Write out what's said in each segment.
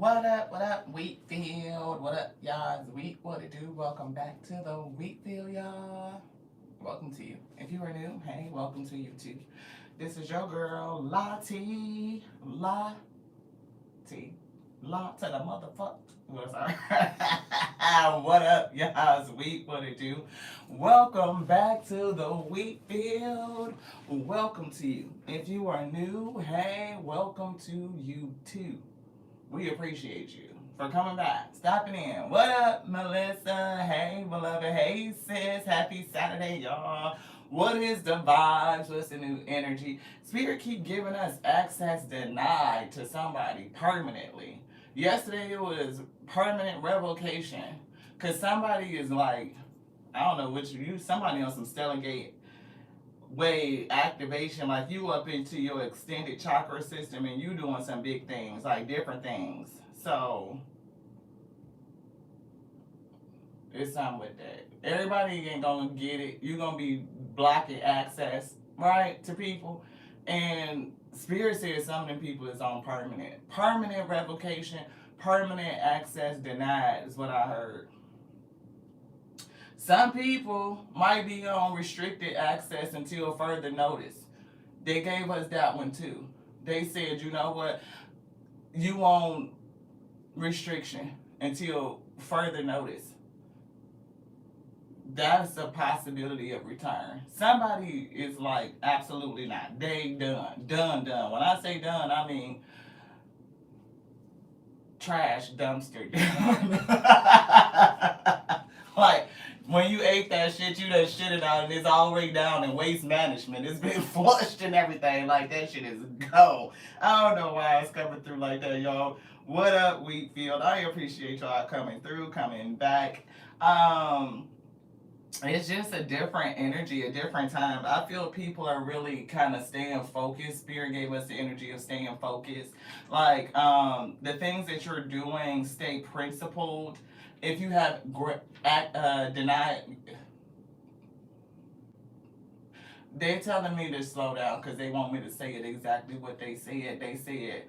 What up, Wheatfield? What up, y'all? It's Wheat, what it do? Welcome back to the Wheatfield, y'all. Welcome to you. If you are new, hey, welcome to you too. This is your girl, Lottie. Law to the motherfucker. Well, sorry. What up, y'all? It's Wheat, what it do? Welcome back to the Wheatfield. Welcome to you. If you are new, hey, welcome to you too. We appreciate you for coming back, stopping in. What up, Melissa? Hey, beloved. Hey, sis. Happy Saturday, y'all. What is the vibes? What's the new energy? Spirit keep giving us access denied to somebody permanently. Yesterday it was permanent revocation. Cause somebody is like, I don't know which you somebody on some Stellagate way activation, like you up into your extended chakra system and you doing some big things, like different things. So it's something with that. Everybody ain't gonna get it. You're gonna be blocking access, right, to people. And Spirit says some of them people is on permanent revocation, permanent access denied is what I heard. Some people might be on restricted access until further notice. They gave us that one too. They said, you know what, you on restriction until further notice. That's a possibility of return. Somebody is like, absolutely not. They done. When I say done, I mean trash dumpster done. Like, when you ate that shit, you done shit it out and it's already down in waste management. It's been flushed and everything. Like, that shit is gone. I don't know why it's coming through like that, y'all. What up, Wheatfield? I appreciate y'all coming through, coming back. It's just a different energy, a different time. I feel people are really kind of staying focused. Spirit gave us the energy of staying focused. Like, the things that you're doing, stay principled. If you have denied, they're telling me to slow down because they want me to say it exactly what they said. They said,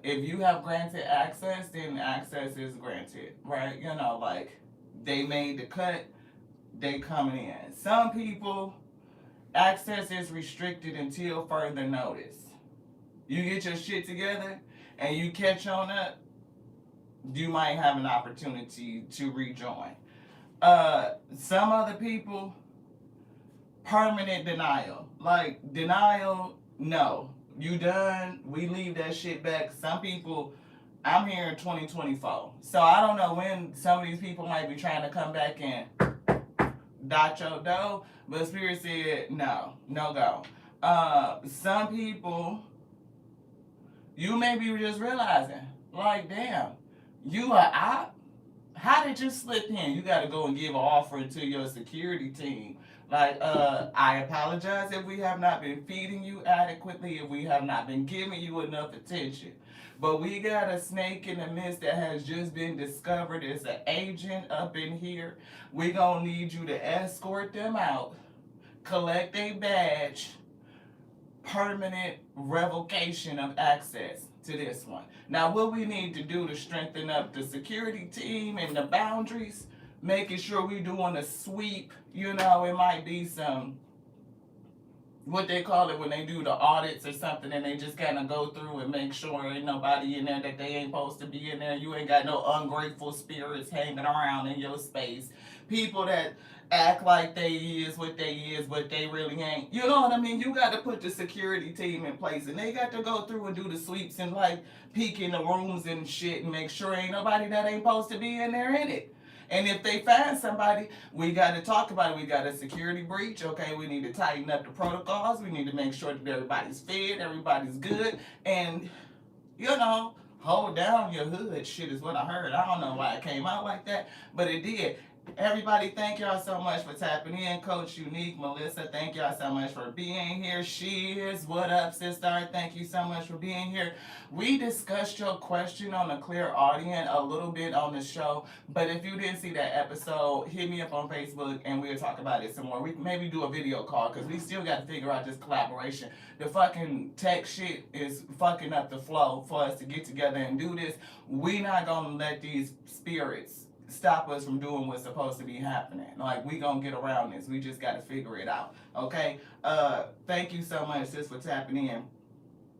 if you have granted access, then access is granted, right? You know, like, they made the cut, they coming in. Some people, access is restricted until further notice. You get your shit together and you catch on up, you might have an opportunity to rejoin. Some other people, permanent denial. Like, denial, no. You done, we leave that shit back. Some people, I'm here in 2024. So I don't know when some of these people might be trying to come back and dot your dough, but Spirit said no go. Some people, you may be just realizing, like, damn, you are out. How did you slip in? You got to go and give an offering to your security team. Like, I apologize if we have not been feeding you adequately, if we have not been giving you enough attention. But we got a snake in the midst that has just been discovered as an agent up in here. We gonna need you to escort them out, collect a badge, permanent revocation of access to this one. Now, what we need to do to strengthen up the security team and the boundaries, making sure we doing a sweep, you know, it might be some, what they call it when they do the audits or something, and they just kind of go through and make sure ain't nobody in there that they ain't supposed to be in there. You ain't got no ungrateful spirits hanging around in your space. People that act like they is what they is, but they really ain't. You know what I mean? You got to put the security team in place, and they got to go through and do the sweeps and like peek in the rooms and shit and make sure ain't nobody that ain't supposed to be in there in it. And if they find somebody, we got to talk about it. We got a security breach. Okay, we need to tighten up the protocols. We need to make sure that everybody's fed, everybody's good, and you know, hold down your hood. Shit is what I heard. I don't know why it came out like that, but it did. Everybody, thank y'all so much for tapping in. Coach Unique, Melissa, thank y'all so much for being here. She is, what up, sister? Thank you so much for being here. We discussed your question on a clear audience a little bit on the show, but if you didn't see that episode, hit me up on Facebook and we'll talk about it some more. We can maybe do a video call because we still got to figure out this collaboration. The fucking tech shit is fucking up the flow for us to get together and do this. We not gonna let these spirits stop us from doing what's supposed to be happening. Like, we gonna get around this. We just gotta figure it out. Okay? Thank you so much, sis, for tapping in.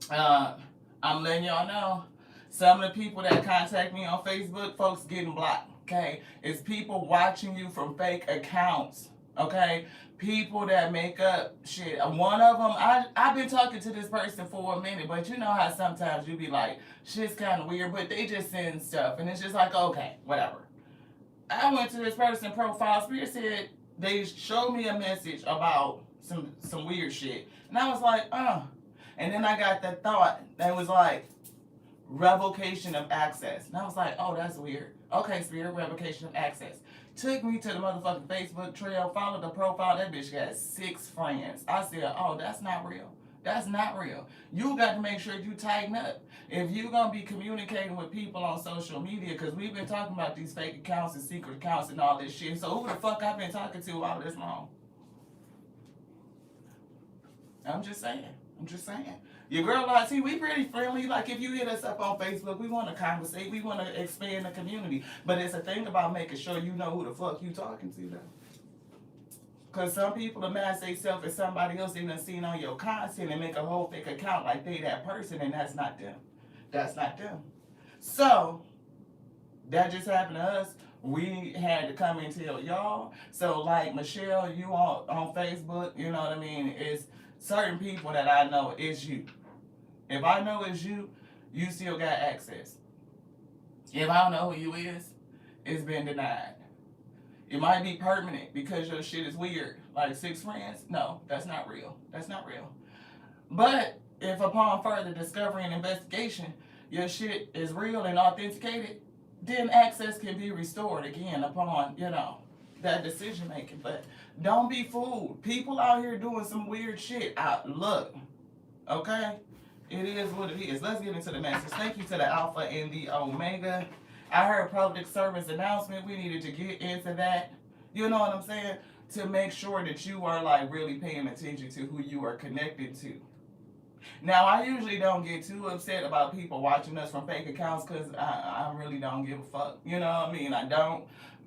I'm letting y'all know some of the people that contact me on Facebook, folks getting blocked. Okay? It's people watching you from fake accounts. Okay? People that make up shit. One of them, I've been talking to this person for a minute, but you know how sometimes you be like, shit's kind of weird, but they just send stuff, and it's just like, okay, whatever. I went to this person's profile. Spirit said they showed me a message about some weird shit, and I was like, And then I got that thought that was like revocation of access, and I was like, oh, that's weird. Okay, Spirit, revocation of access. Took me to the motherfucking Facebook trail. Followed the profile. That bitch got 6 friends. I said, oh, that's not real. That's not real. You got to make sure you tighten up. If you're going to be communicating with people on social media, because we've been talking about these fake accounts and secret accounts and all this shit. So who the fuck I've been talking to all this long? I'm just saying. Your girl LT, we pretty friendly. Like, if you hit us up on Facebook, we want to conversate. We want to expand the community. But it's a thing about making sure you know who the fuck you talking to, though. Because some people amass themselves as somebody else they done seen on your content and make a whole fake account like they that person, and that's not them. That's not them. So, that just happened to us. We had to come and tell y'all. So, like, Michelle, you on Facebook, you know what I mean? It's certain people that I know is you. If I know it's you, you still got access. If I don't know who you is, it's been denied. It might be permanent because your shit is weird. Like 6 friends? No, that's not real. That's not real. But if upon further discovery and investigation, your shit is real and authenticated, then access can be restored again upon, that decision making. But don't be fooled. People out here doing some weird shit. Look, okay? It is what it is. Let's get into the message. Thank you to the Alpha and the Omega. I heard public service announcement. We needed to get into that. You know what I'm saying? To make sure that you are like really paying attention to who you are connected to. Now, I usually don't get too upset about people watching us from fake accounts because I really don't give a fuck. You know what I mean? I don't.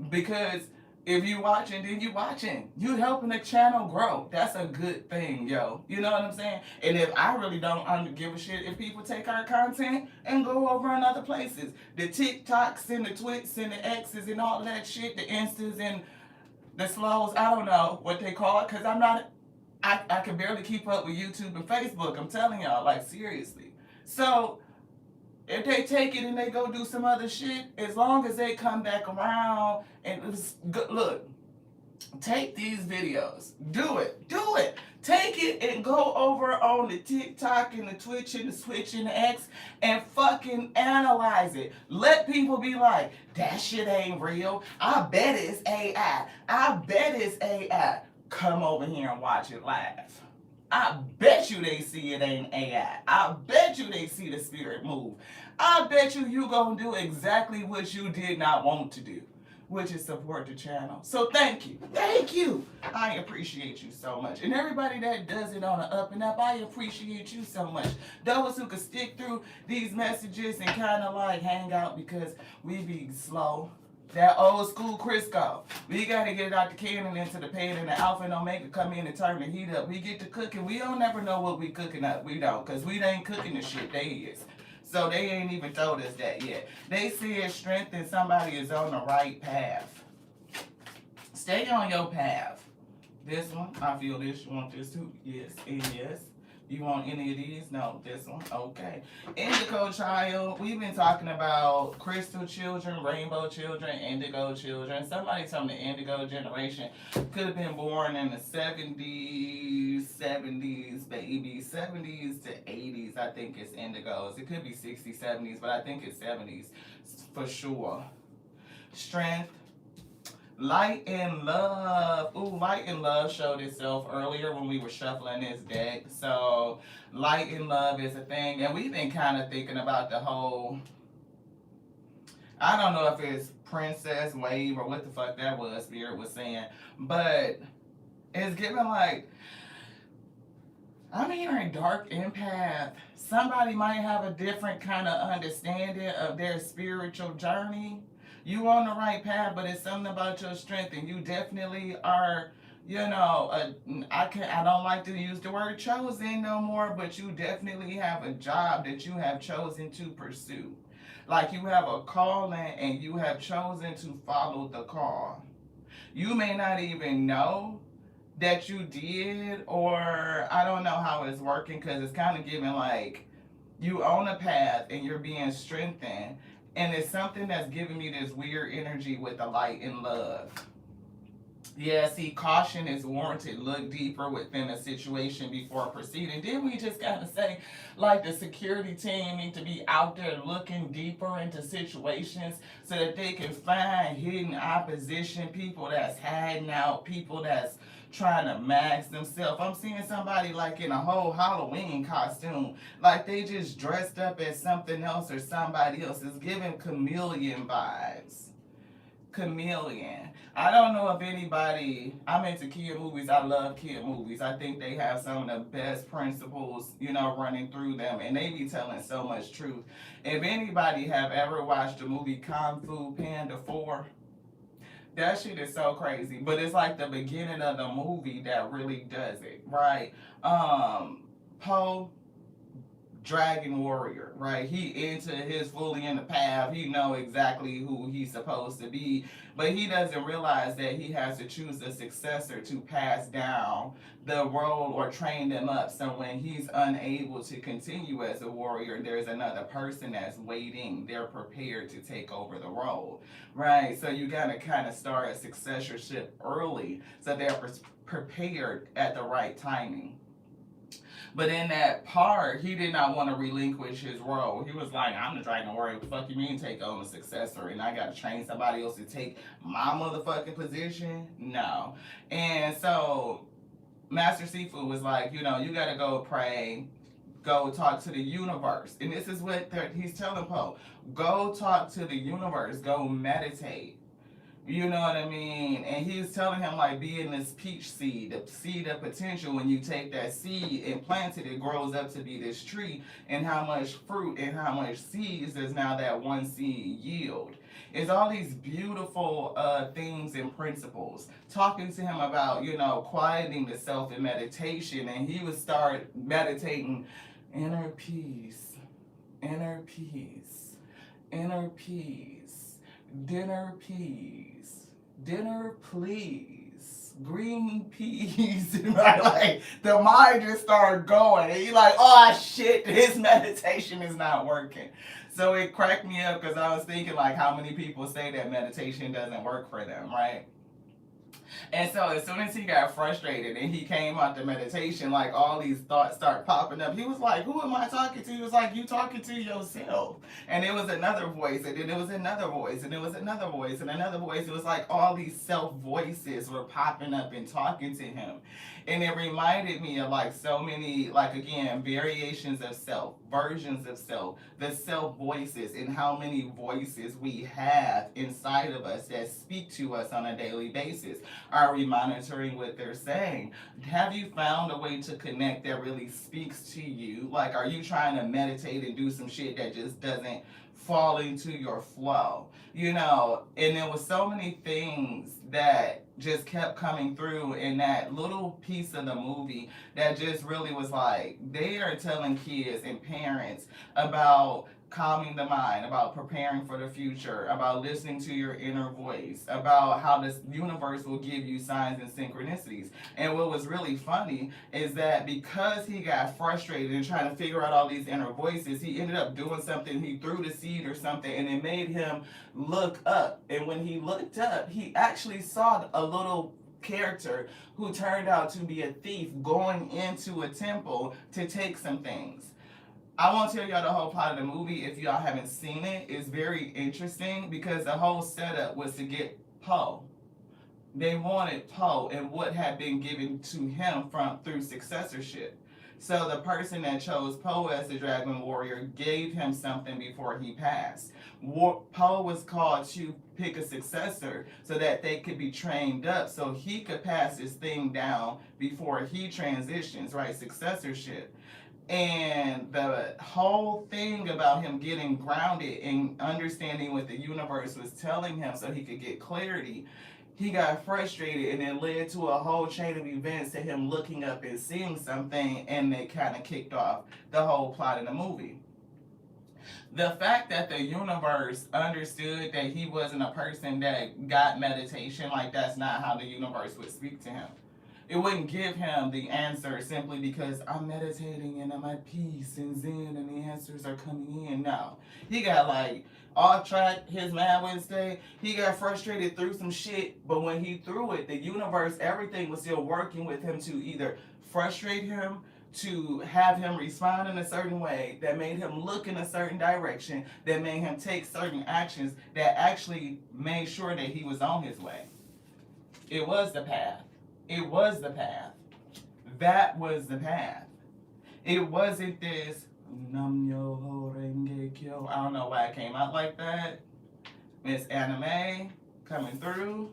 Because if you watching, then you watching. You helping the channel grow. That's a good thing, yo. You know what I'm saying? And if I really don't give a shit if people take our content and go over in other places. The TikToks and the Twits and the X's and all of that shit, the Instas and the slows, I don't know what they call it because I'm not, I can barely keep up with YouTube and Facebook. I'm telling y'all, like, seriously. So, if they take it and they go do some other shit, as long as they come back around and look, take these videos. Do it. Take it and go over on the TikTok and the Twitch and the Switch and the X and fucking analyze it. Let people be like, that shit ain't real. I bet it's AI. Come over here and watch it live. I bet you they see it ain't AI. I bet you they see the spirit move. I bet you gonna do exactly what you did not want to do, which is support the channel. So thank you. I appreciate you so much. And everybody that does it on the up and up, I appreciate you so much. Those who could stick through these messages and kind of like hang out because we be slow. That old school Crisco. We got to get it out the can and into the pan, and the Alpha and Omega come in and turn the heat up. We get to cooking. We don't never know what we cooking up. We don't, because we ain't cooking the shit. They is. So they ain't even told us that yet. They said strength somebody is on the right path. Stay on your path. This one, I feel this. You want this too? Yes and yes. You want any of these? No, this one. Okay. Indigo child. We've been talking about crystal children, rainbow children, indigo children. Somebody told me the indigo generation could have been born in the 70s, baby. 70s to 80s, I think it's indigos. It could be 60s, 70s, but I think it's 70s for sure. Strength. Light and Love. Ooh, Light and Love showed itself earlier when we were shuffling this deck. So, Light and Love is a thing. And we've been kind of thinking about the whole, I don't know if it's Princess Wave or what the fuck that was, Spirit was saying. But it's given like, I'm hearing dark empath. Somebody might have a different kind of understanding of their spiritual journey. You on the right path, but it's something about your strength, and you definitely are. I don't like to use the word chosen no more, but you definitely have a job that you have chosen to pursue. Like you have a calling, and you have chosen to follow the call. You may not even know that you did, or I don't know how it's working because it's kind of giving like you own a path and you're being strengthened. And it's something that's giving me this weird energy with the Light and Love. Yeah, see, caution is warranted. Look deeper within a situation before proceeding. Didn't we just kind of say, like, the security team need to be out there looking deeper into situations so that they can find hidden opposition, people that's hiding out, people that's trying to mask themselves. I'm seeing somebody like in a whole Halloween costume, like they just dressed up as something else or somebody else. It's giving chameleon vibes. Chameleon. I don't know if anybody, I'm into kid movies. I love kid movies. I think they have some of the best principles, running through them, and they be telling so much truth. If anybody have ever watched the movie Kung Fu Panda 4, that shit is so crazy. But it's like the beginning of the movie that really does it, right? Poe, Dragon Warrior, right? He into his fully in the path. He know exactly who he's supposed to be, but he doesn't realize that he has to choose a successor to pass down the role or train them up. So when he's unable to continue as a warrior, there's another person that's waiting. They're prepared to take over the role, right? So you gotta kind of start a successorship early, so they're prepared at the right timing. But in that part, he did not want to relinquish his role. He was like, I'm the Dragon Warrior. What the fuck you mean take on a successor? And I got to train somebody else to take my motherfucking position? No. And so Master Sifu was like, you got to go pray, go talk to the universe. And this is what he's telling Poe. Go talk to the universe. Go meditate. You know what I mean? And he was telling him, like, be in this peach seed, the seed of potential. When you take that seed and plant it, it grows up to be this tree. And how much fruit and how much seeds does now that one seed yield? It's all these beautiful things and principles. Talking to him about, quieting the self in meditation. And he would start meditating inner peace, inner peace, inner peace, dinner peas, dinner please, green peas. Right? Like the mind just started going, and you're like, oh shit, his meditation is not working. So it cracked me up because I was thinking like how many people say that meditation doesn't work for them, right? And so as soon as he got frustrated and he came out the meditation, like all these thoughts start popping up. He was like, who am I talking to? He was like, you talking to yourself. And it was another voice, and then it was another voice, and it was another voice, and another voice. It was like all these self voices were popping up and talking to him. And it reminded me of like so many, like again, variations of self, versions of self, the self voices, and how many voices we have inside of us that speak to us on a daily basis. Are we monitoring what they're saying? Have you found a way to connect that really speaks to you? Like, are you trying to meditate and do some shit that just doesn't fall into your flow? And there was so many things that just kept coming through in that little piece of the movie that just really was like, they are telling kids and parents about calming the mind, about preparing for the future, about listening to your inner voice, about how this universe will give you signs and synchronicities. And what was really funny is that because he got frustrated and trying to figure out all these inner voices, he ended up doing something. He threw the seed or something, and it made him look up. And when he looked up, he actually saw a little character who turned out to be a thief going into a temple to take some things. I won't tell y'all the whole plot of the movie if y'all haven't seen it. It's very interesting because the whole setup was to get Poe. They wanted Poe and what had been given to him from through successorship. So the person that chose Poe as the Dragon Warrior gave him something before he passed. Poe was called to pick a successor so that they could be trained up so he could pass this thing down before he transitions, right? Successorship. And the whole thing about him getting grounded and understanding what the universe was telling him so he could get clarity, he got frustrated and it led to a whole chain of events to him looking up and seeing something, and they kind of kicked off the whole plot of the movie. The fact that the universe understood that he wasn't a person that got meditation, like that's not how the universe would speak to him. It wouldn't give him the answer simply because I'm meditating and I'm at peace and zen and the answers are coming in. No. He got like off track his Mad Wednesday. He got frustrated through some shit, but when he threw it, the universe, everything was still working with him to either frustrate him, to have him respond in a certain way that made him look in a certain direction, that made him take certain actions that actually made sure that he was on his way. It was the path. It was the path. That was the path. It wasn't this Nam Yo Ho Renge Kyo. I don't know why it came out like that. Miss Anime coming through,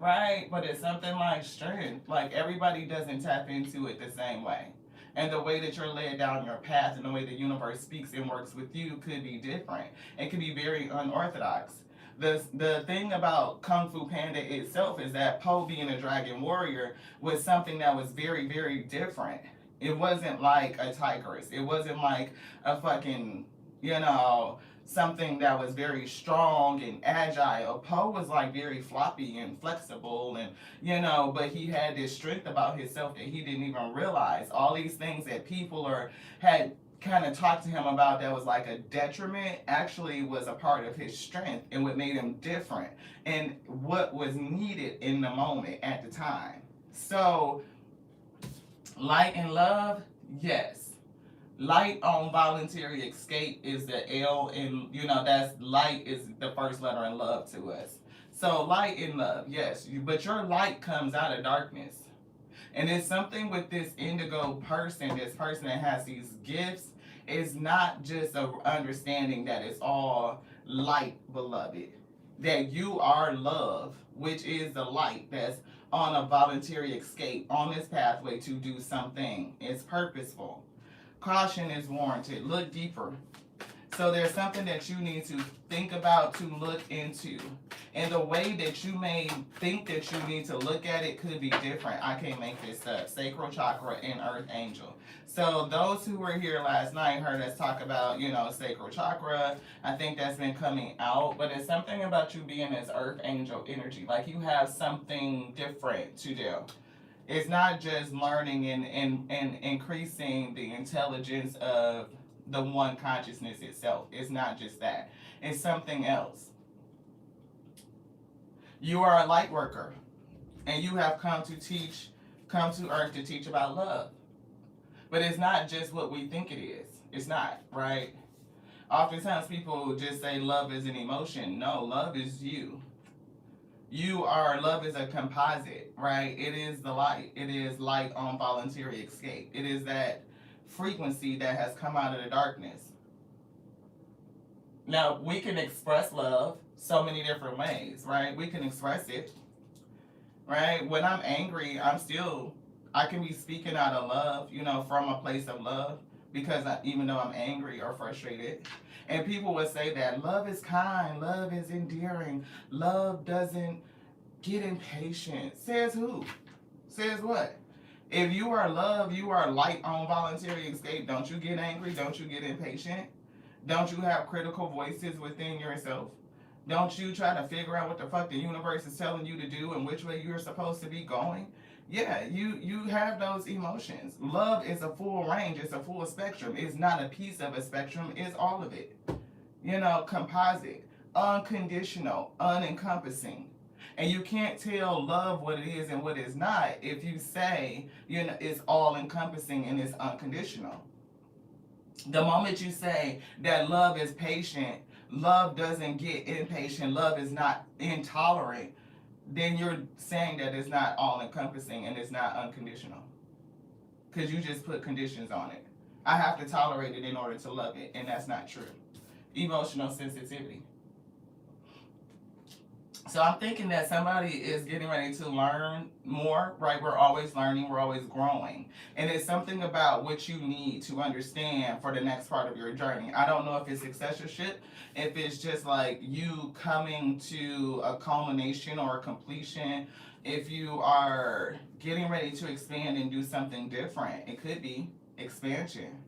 right? But it's something like strength. Like everybody doesn't tap into it the same way. And the way that you're led down your path and the way the universe speaks and works with you could be different. It could be very unorthodox. The thing about Kung Fu Panda itself is that Poe being a dragon warrior was something that was very, very different. It wasn't like a tigress. It wasn't like a fucking, something that was very strong and agile. Poe was like very floppy and flexible and, but he had this strength about himself that he didn't even realize. All these things that people had kind of talked to him about that was like a detriment actually was a part of his strength and what made him different and what was needed in the moment at the time. So light and love, yes. Light on voluntary escape is the L, and that's light is the first letter in love to us. So light and love, yes, but your light comes out of darkness. And it's something with this indigo person, this person that has these gifts, is not just a understanding that it's all light, beloved. That you are love, which is the light that's on a voluntary escape on this pathway to do something. It's purposeful. Caution is warranted. Look deeper. So there's something that you need to think about, to look into. And the way that you may think that you need to look at it could be different. I can't make this up. Sacral chakra and earth angel. So those who were here last night heard us talk about, sacral chakra. I think that's been coming out. But it's something about you being this earth angel energy. Like you have something different to do. It's not just learning and increasing the intelligence of the one consciousness itself. It's not just that. It's something else. You are a light worker, and you have come to earth to teach about love. But it's not just what we think it is. It's not, right? Oftentimes people just say love is an emotion. No, love is you. Love is a composite, right? It is the light. It is light on voluntary escape. It is that frequency that has come out of the darkness. Now, we can express love so many different ways, right? We can express it, right? When I'm angry, I can be speaking out of love, from a place of love, because even though I'm angry or frustrated. And people would say that love is kind, love is endearing, love doesn't get impatient. Says who? Says what? If you are love, you are light on voluntary escape. Don't you get angry? Don't you get impatient? Don't you have critical voices within yourself? Don't you try to figure out what the fuck the universe is telling you to do and which way you're supposed to be going? Yeah, you have those emotions. Love is a full range. It's a full spectrum. It's not a piece of a spectrum. It's all of it. Composite, unconditional, unencompassing. And you can't tell love what it is and what it's not if you say, it's all encompassing and it's unconditional. The moment you say that love is patient, love doesn't get impatient, love is not intolerant, then you're saying that it's not all encompassing and it's not unconditional. Because you just put conditions on it. I have to tolerate it in order to love it, and that's not true. Emotional sensitivity. So I'm thinking that somebody is getting ready to learn more, right? We're always learning, we're always growing. And it's something about what you need to understand for the next part of your journey. I don't know if it's successorship, if it's just like you coming to a culmination or a completion, if you are getting ready to expand and do something different. It could be expansion,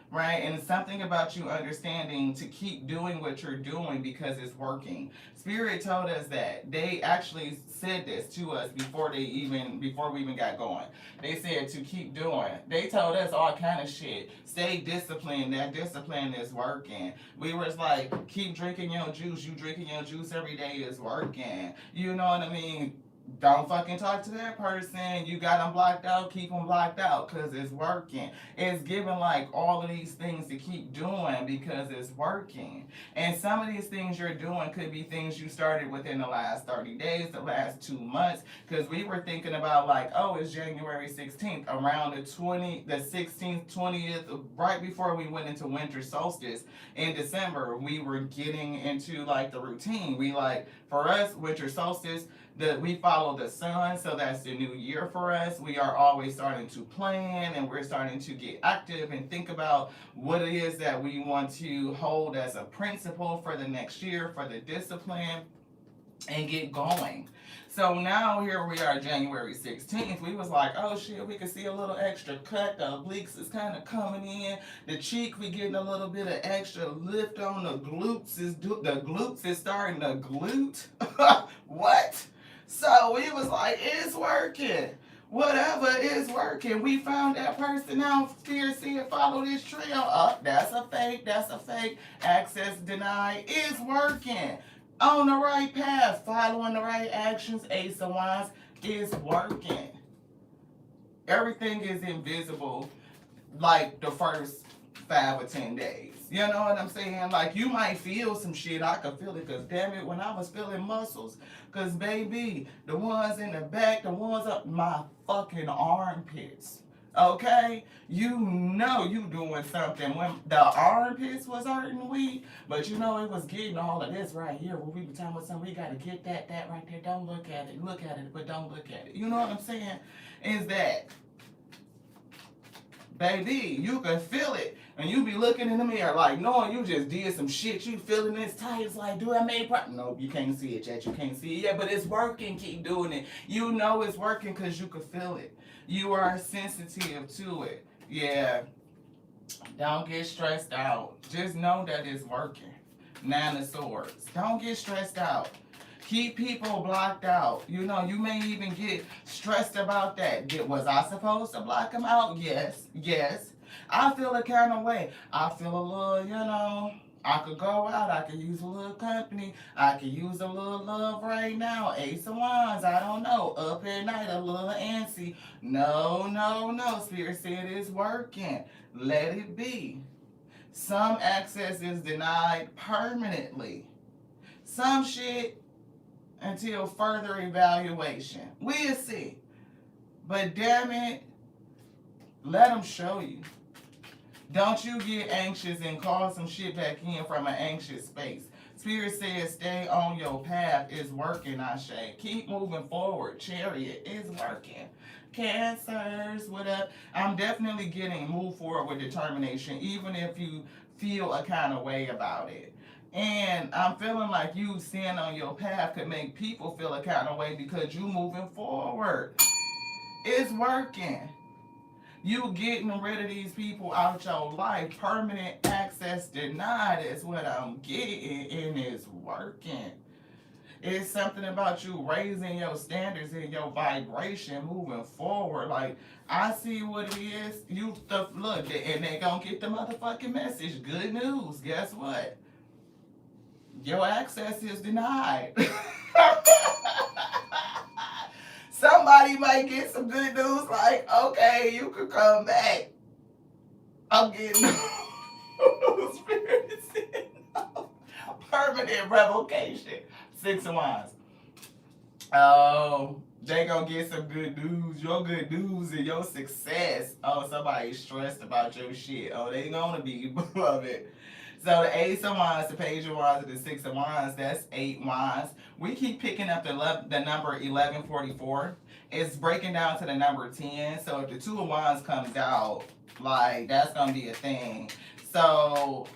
right? And it's something about you understanding to keep doing what you're doing because it's working. Spirit told us that. They actually said this to us before we even got going. They said to keep doing. They told us all kind of shit. Stay disciplined. That discipline is working. We was like, keep drinking your juice. You drinking your juice every day is working. You know what I mean? Don't fucking talk to that person. You got them blocked out, keep them blocked out because it's working. It's giving like all of these things to keep doing because it's working. And some of these things you're doing could be things you started within the last 30 days, the last 2 months. Because we were thinking about like, oh, it's January 16th, around the 16th, 20th, right before we went into winter solstice in December, we were getting into like the routine. We like, for us, winter solstice, we follow the sun, so that's the new year for us. We are always starting to plan and we're starting to get active and think about what it is that we want to hold as a principle for the next year, for the discipline, and get going. So now here we are, January 16th. We was like, oh shit, we can see a little extra cut. The obliques is kind of coming in. The cheek, we getting a little bit of extra lift on the glutes. The glutes is starting to glute. What? So we was like, it's working. Whatever is working. We found that person out. Fear, see it, follow this trail. Up, that's a fake. That's a fake. Access denied. It's working. On the right path, following the right actions. Ace of Wands is working. Everything is invisible like the first 5 or 10 days. You know what I'm saying? Like, you might feel some shit. I could feel it because, damn it, when I was feeling muscles, because, baby, the ones in the back, the ones up my fucking armpits, okay? You know you doing something. When the armpits was hurting weak, but you know it was getting all of this right here. When we were talking about something, we got to get that right there. Don't look at it. Look at it, but don't look at it. You know what I'm saying? Is that, baby, you can feel it. And you be looking in the mirror like, knowing you just did some shit. You feeling this tight. It's like, do I make progress? Nope, you can't see it yet. You can't see it yet. But it's working. Keep doing it. You know it's working because you can feel it. You are sensitive to it. Yeah. Don't get stressed out. Just know that it's working. 9 of Swords. Don't get stressed out. Keep people blocked out. You know, you may even get stressed about that. Was I supposed to block them out? Yes. Yes. I feel a kind of way. I feel a little, I could go out. I could use a little company. I could use a little love right now. Ace of Wands. I don't know. Up at night, a little antsy. No, no, no. Spirit said it's working. Let it be. Some access is denied permanently. Some shit until further evaluation. We'll see. But damn it, let them show you. Don't you get anxious and call some shit back in from an anxious space. Spirit says stay on your path. It's working, Ashe. Keep moving forward. Chariot is working. Cancers, what up? I'm definitely getting move forward with determination, even if you feel a kind of way about it. And I'm feeling like you staying on your path could make people feel a kind of way because you moving forward. It's working. You getting rid of these people out your life. Permanent access denied is what I'm getting, and it's working. It's something about you raising your standards and your vibration moving forward. Like, I see what it is. Look, and they gonna get the motherfucking message. Good news. Guess what? Your access is denied. Somebody might get some good news like, okay, you could come back. I'm getting spirits in permanent revocation. 6 of Wands. Oh, they gonna get some good news. Your good news and your success. Oh, somebody's stressed about your shit. Oh, they gonna be, beloved. So the Ace of Wands, the Page of Wands, and the Six of Wands, that's 8 wands. We keep picking up the number 1144. It's breaking down to the number 10. So if the Two of Wands comes out, like, that's gonna be a thing. So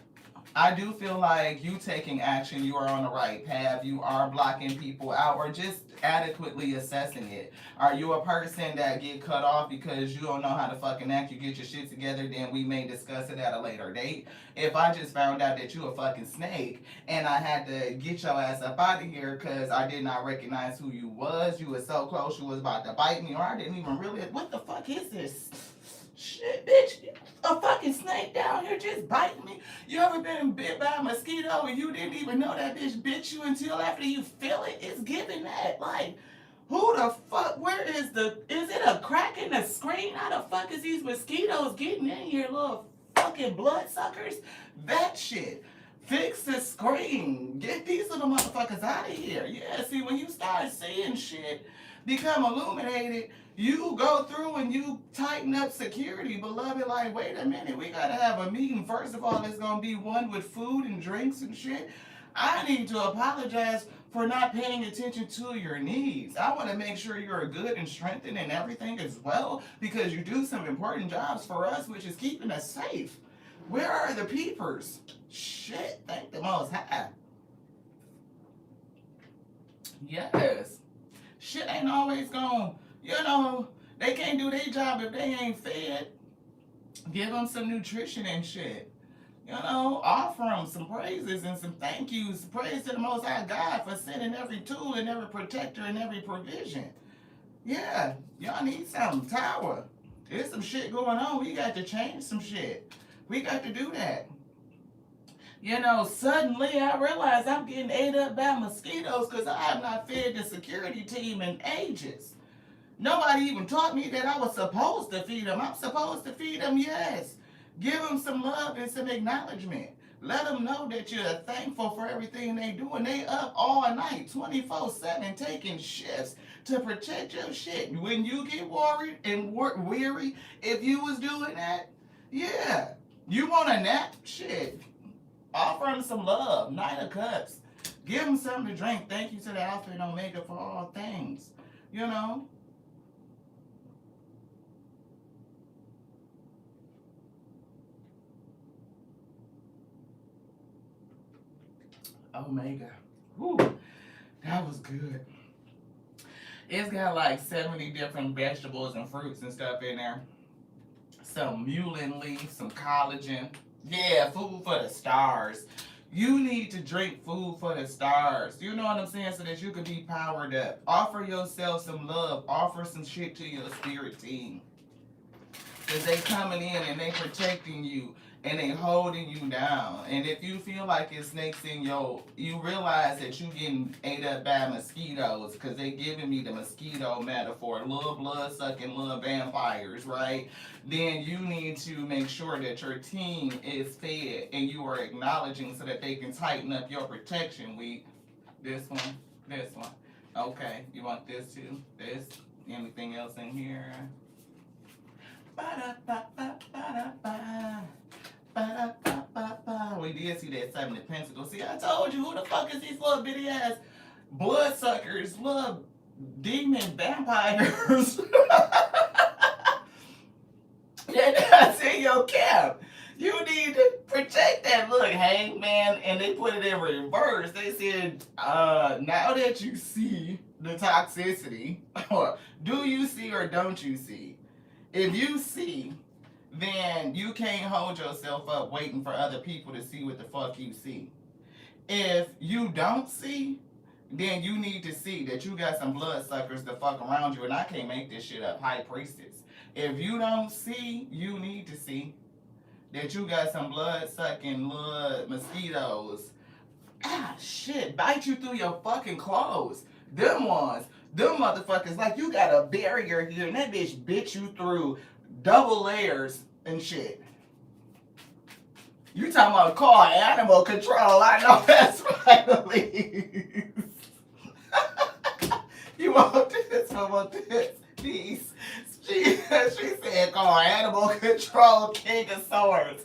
I do feel like you taking action, you are on the right path. You are blocking people out or just adequately assessing it. Are you a person that get cut off because you don't know how to fucking act? You get your shit together, then we may discuss it at a later date. If I just found out that you a fucking snake and I had to get your ass up out of here because I did not recognize who you was so close you was about to bite me, or I didn't even really, what the fuck is this? Shit, bitch, a fucking snake down here just biting me. You ever been bit by a mosquito and you didn't even know that bitch bit you until after you feel it? It's giving that. Like, who the fuck, is it a crack in the screen? How the fuck is these mosquitoes getting in here, little fucking bloodsuckers? That shit. Fix the screen. Get these little motherfuckers out of here. Yeah, see, when you start seeing shit become illuminated, you go through and you tighten up security, beloved. Like, wait a minute, we gotta have a meeting. First of all, it's gonna be one with food and drinks and shit. I need to apologize for not paying attention to your needs. I want to make sure you're good and strengthened and everything as well, because you do some important jobs for us, which is keeping us safe. Where are the peepers? Shit, thank the Most High. Yes. Shit ain't always gonna, they can't do their job if they ain't fed. Give them some nutrition and shit. Offer them some praises and some thank yous. Praise to the Most High God for sending every tool and every protector and every provision. Yeah, y'all need some tower. There's some shit going on. We got to change some shit. We got to do that. Suddenly I realize I'm getting ate up by mosquitoes because I have not fed the security team in ages. Nobody even taught me that I was supposed to feed them. I'm supposed to feed them, yes. Give them some love and some acknowledgement. Let them know that you're thankful for everything they do. And they up all night, 24/7, taking shifts to protect your shit. When you get worried and weary, if you was doing that, yeah. You want a nap? Shit. Offer them some love. Knight of Cups. Give them something to drink. Thank you to the Alpha and Omega for all things. Omega. Whew. That was good. It's got like 70 different vegetables and fruits and stuff in there. Some mullein leaf, some collagen. Yeah, food for the stars. You need to drink food for the stars. You know what I'm saying? So that you can be powered up. Offer yourself some love. Offer some shit to your spirit team. Because they coming in and they protecting you and they holding you down. And if you feel like it's snakes in you realize that you getting ate up by mosquitoes because they giving me the mosquito metaphor, little blood-sucking little vampires, right? Then you need to make sure that your team is fed and you are acknowledging so that they can tighten up your protection. This one. Okay, you want this too? This? Anything else in here? We did see that 7 of Pentacles. See, I told you, who the fuck is these little bitty ass bloodsuckers, little demon vampires? That's in your cap. You need to protect that. Look, Hangman, and they put it in reverse. They said, now that you see the toxicity, or do you see or don't you see? If you see, then you can't hold yourself up waiting for other people to see what the fuck you see. If you don't see, then you need to see that you got some bloodsuckers to fuck around you, and I can't make this shit up, High Priestess. If you don't see, you need to see that you got some blood-sucking little mosquitoes. Ah, shit, bite you through your fucking clothes. Them ones. Them motherfuckers, like you got a barrier here, and that bitch bit you through double layers and shit. You talking about call animal control? I know that's right, Elise. You on animal control, king of swords.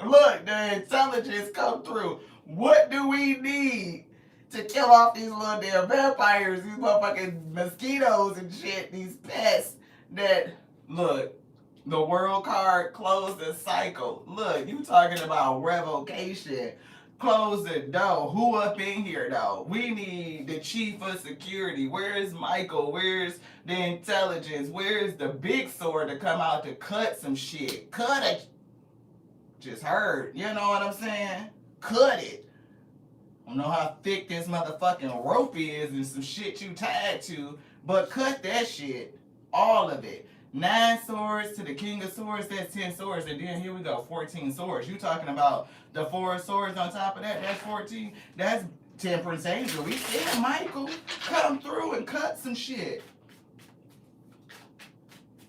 Look, the intelligence come through. What do we need to kill off these little damn vampires, these motherfucking mosquitoes and shit, these pests that, look, the world card closed the cycle. Look, you talking about revocation. Close the door. Who up in here though? We need the chief of security. Where's Michael? Where's the intelligence? Where's the big sword to come out to cut some shit? Cut it. Just heard. You know what I'm saying? Cut it. I don't know how thick this motherfucking rope is and some shit you tied to, but cut that shit. All of it. 9 swords to the king of swords, that's 10 swords, and then here we go, 14 swords. You talking about the 4 swords on top of that, that's 14. That's Temperance Angel. We said Michael come through and cut some shit.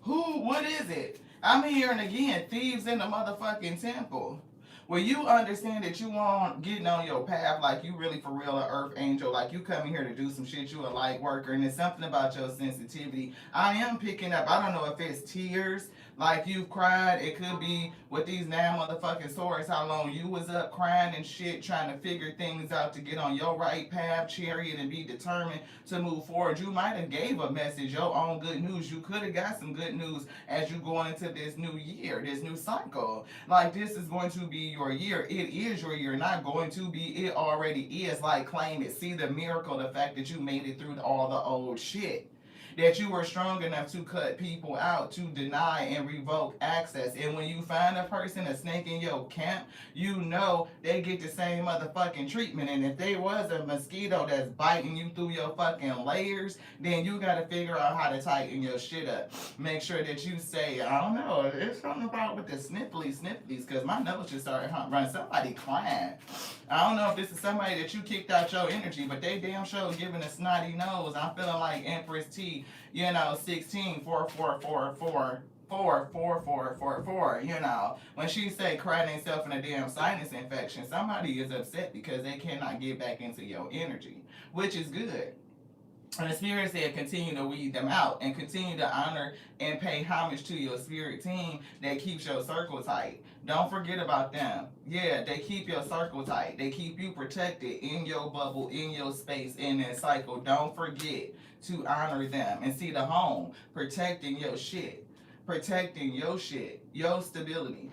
What is it? I'm hearing again, thieves in the motherfucking temple. Well, you understand that you want getting on your path, like you really for real an earth angel, like you coming here to do some shit, you a light worker, and it's something about your sensitivity. I am picking up, I don't know if it's tears, like you've cried, it could be with these 9 motherfucking swords, how long you was up crying and shit, trying to figure things out to get on your right path, chariot, and be determined to move forward. You might have gave a message, your own good news. You could have got some good news as you go into this new year, this new cycle. Like this is going to be your year. It is your year, not going to be. It already is. Like claim it. See the miracle, the fact that you made it through all the old shit. That you were strong enough to cut people out, to deny and revoke access. And when you find a person, a snake in your camp, you know they get the same motherfucking treatment. And if they was a mosquito that's biting you through your fucking layers, then you gotta figure out how to tighten your shit up. Make sure that you say, I don't know, it's something about with the snifflies, because my nose just started running. Somebody crying. I don't know if this is somebody that you kicked out your energy, but they damn sure giving a snotty nose. I'm feeling like Empress T, 16, 4, 4, 4, 4. 4, 4, 4, 4, 4, when she say crying themselves in a damn sinus infection, somebody is upset because they cannot get back into your energy, which is good. And the spirit said continue to weed them out and continue to honor and pay homage to your spirit team that keeps your circle tight. Don't forget about them. Yeah, they keep your circle tight. They keep you protected in your bubble, in your space, in that cycle. Don't forget to honor them and see the home protecting your shit. Protecting your shit, your stability.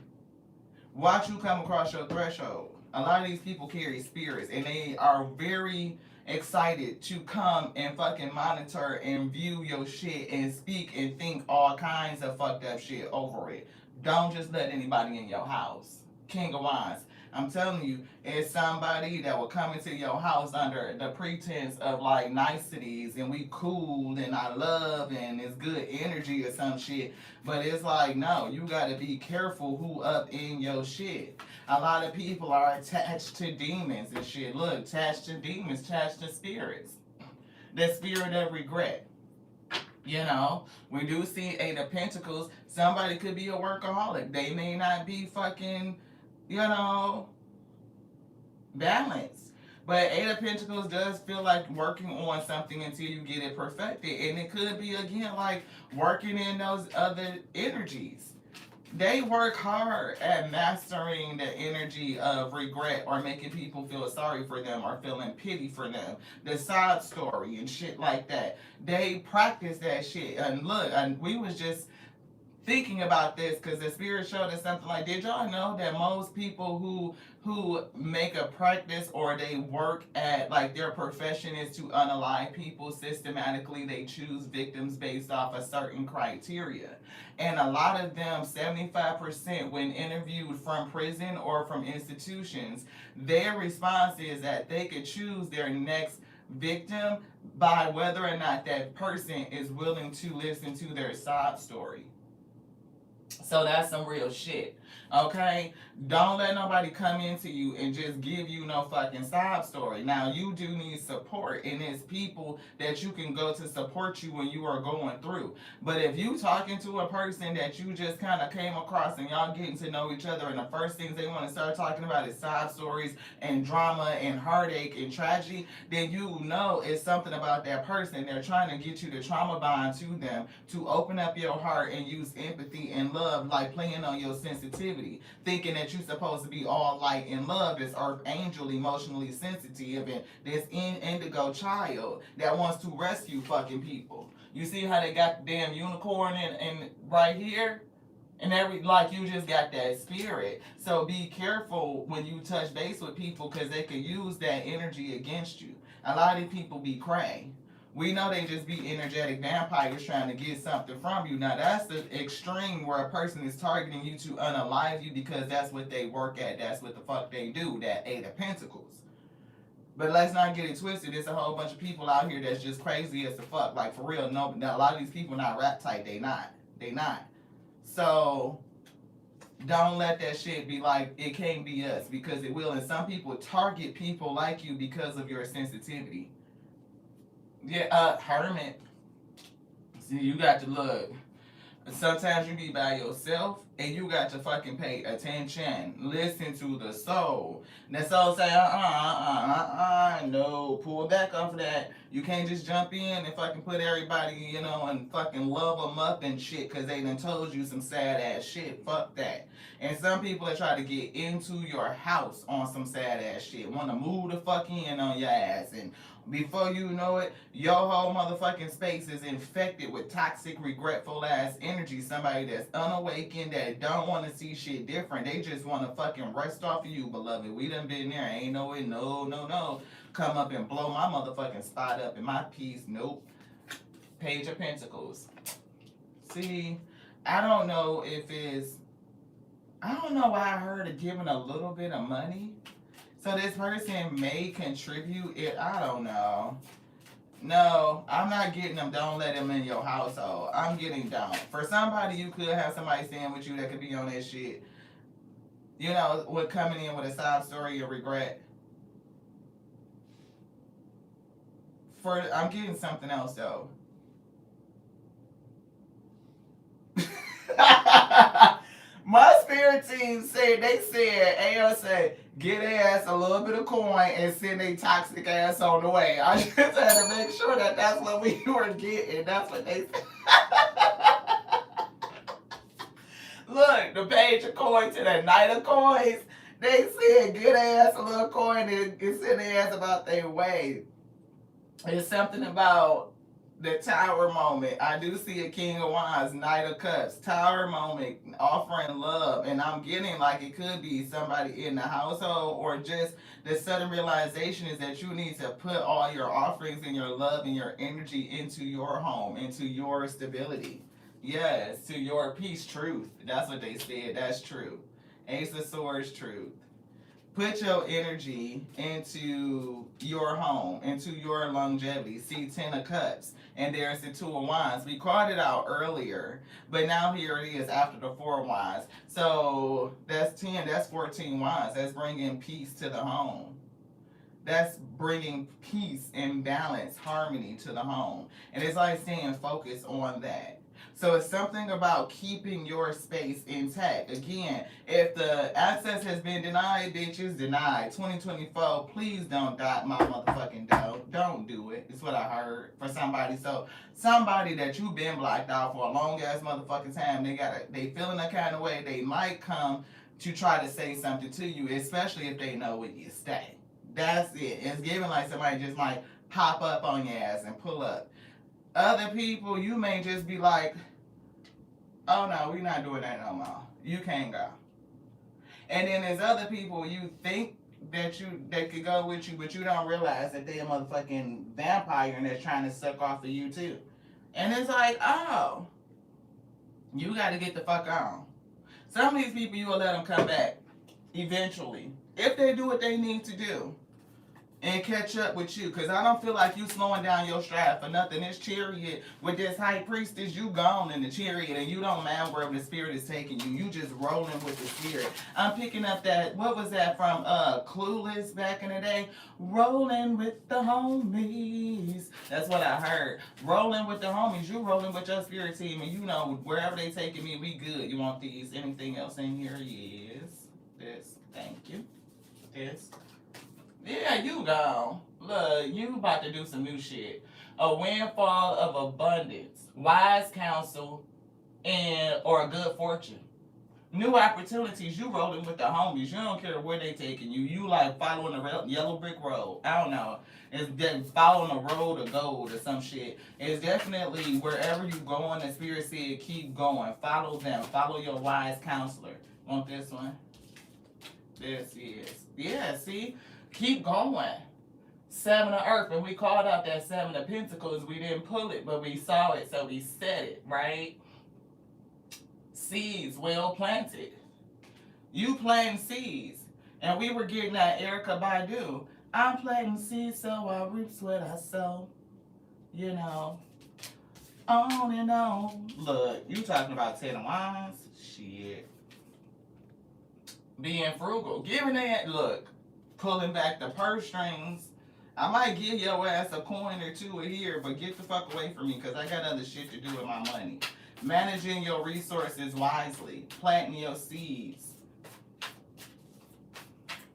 Watch you come across your threshold. A lot of these people carry spirits and they are very excited to come and fucking monitor and view your shit and speak and think all kinds of fucked up shit over it. Don't just let anybody in your house. King of Wands. I'm telling you, it's somebody that will come into your house under the pretense of like niceties and we cool and I love and it's good energy or some shit. But it's like, no, you gotta be careful who up in your shit. A lot of people are attached to demons and shit. Look, attached to demons, attached to spirits. The spirit of regret. We do see 8 of Pentacles. Somebody could be a workaholic. They may not be fucking, balance. But 8 of Pentacles does feel like working on something until you get it perfected. And it could be, again, like working in those other energies. They work hard at mastering the energy of regret or making people feel sorry for them or feeling pity for them. The side story and shit like that. They practice that shit. And look, we was just thinking about this because the spirit showed us something like, did y'all know that most people who make a practice or they work at like their profession is to unalive people systematically? They choose victims based off a certain criteria. And a lot of them, 75%, when interviewed from prison or from institutions, their response is that they could choose their next victim by whether or not that person is willing to listen to their sob story. So that's some real shit. Okay? Don't let nobody come into you and just give you no fucking sob story. Now, you do need support, and it's people that you can go to support you when you are going through. But if you talking to a person that you just kind of came across and y'all getting to know each other, and the first things they want to start talking about is sob stories and drama and heartache and tragedy, then you know it's something about that person. They're trying to get you to trauma bond to them, to open up your heart and use empathy and love, like playing on your sensitivity, thinking that you're supposed to be all light and love, this earth angel, emotionally sensitive, and this indigo child that wants to rescue fucking people. You see how they got the damn unicorn in right here? And every, like, you just got that spirit. So be careful when you touch base with people, because they can use that energy against you. A lot of people be cray. We know they just be energetic vampires trying to get something from you. Now that's the extreme where a person is targeting you to unalive you because that's what they work at. That's what the fuck they do. That Eight of Pentacles. But let's not get it twisted. There's a whole bunch of people out here that's just crazy as the fuck. Like, for real, no, a lot of these people not rap type. They not. They not. So don't let that shit be like, it can't be us, because it will. And some people target people like you because of your sensitivity. Yeah, Hermit. See, you got to look. Sometimes you be by yourself and you got to fucking pay attention. Listen to the soul. And the soul say, no, pull back off of that. You can't just jump in and fucking put everybody, you know, and fucking love them up and shit because they done told you some sad ass shit. Fuck that. And some people that try to get into your house on some sad ass shit, want to move the fuck in on your ass, and before you know it, your whole motherfucking space is infected with toxic, regretful ass energy. Somebody that's unawakened, that don't want to see shit different. They just want to fucking rest off of you, beloved. We done been there. Ain't no way, no. Come up and blow my motherfucking spot up in my piece. Nope. Page of Pentacles. See, I don't know why I heard of giving a little bit of money. So this person may contribute it. I don't know. No, I'm not getting them. Don't let them in your household. I'm getting don't. For somebody, you could have somebody staying with you that could be on that shit. You know, with coming in with a sob story of regret. I'm getting something else though. My spirit team said, AO said, get their ass a little bit of coin and send their toxic ass on the way. I just had to make sure that that's what we were getting. That's what they said. Look, the page of coins to the Knight of Coins, they said, get their ass a little coin and send their ass about their way. It's something about the Tower moment. I do see a King of Wands, Knight of Cups, Tower moment, offering love, and I'm getting like it could be somebody in the household, or just the sudden realization is that you need to put all your offerings and your love and your energy into your home, into your stability. Yes, to your peace, truth. That's what they said. That's true. Ace of Swords, truth. Put your energy into your home, into your longevity. See, 10 of Cups. And there's the 2 of Wands. We called it out earlier, but now here it is after the 4 of Wands. So that's 10, that's 14 Wands. That's bringing peace to the home. That's bringing peace and balance, harmony to the home. And it's like staying focused on that. So it's something about keeping your space intact. Again, if the access has been denied, bitches, denied. 2024, please don't dot my motherfucking dough. Don't do it. It's what I heard for somebody. So somebody that you've been blocked out for a long ass motherfucking time, they feeling that kind of way. They might come to try to say something to you, especially if they know where you stay. That's it. It's giving like somebody just might pop up on your ass and pull up. Other people, you may just be like, oh no, we're not doing that no more. You can't go. And then there's other people you think that they could go with you, but you don't realize that they're a motherfucking vampire and they're trying to suck off of you too. And it's like, oh, you got to get the fuck on. Some of these people, you will let them come back eventually, if they do what they need to do. and catch up with you. Cause I don't feel like you slowing down your stride for nothing. This chariot with this high priestess, you gone in the chariot and you don't mind where the spirit is taking you. You just rolling with the spirit. I'm picking up that, what was that from Clueless back in the day? Rolling with the homies. That's what I heard. Rolling with the homies. You rolling with your spirit team and you know wherever they taking me, we good. You want these? Anything else in here? Yes. This. Thank you. This. Yeah, you gone. Look, you about to do some new shit. A windfall of abundance, wise counsel, and or good fortune. New opportunities. You rolling with the homies. You don't care where they taking you. You like following the yellow brick road. I don't know. It's following a road of gold or some shit. It's definitely wherever you going. The spirit said keep going. Follow them. Follow your wise counselor. Want this one? This is. Yeah. See. Keep going. Seven of Earth, and we called out that Seven of Pentacles. We didn't pull it, but we saw it, so we said it, right? Seeds well planted. You planting seeds. And we were getting that Erykah Badu. I'm planting seeds, so I reap what I sow. You know. On and on. Look, you talking about Ten of Wands? Shit. Being frugal. Giving that, look. Pulling back the purse strings. I might give your ass a coin or two a year, but get the fuck away from me because I got other shit to do with my money. Managing your resources wisely. Planting your seeds.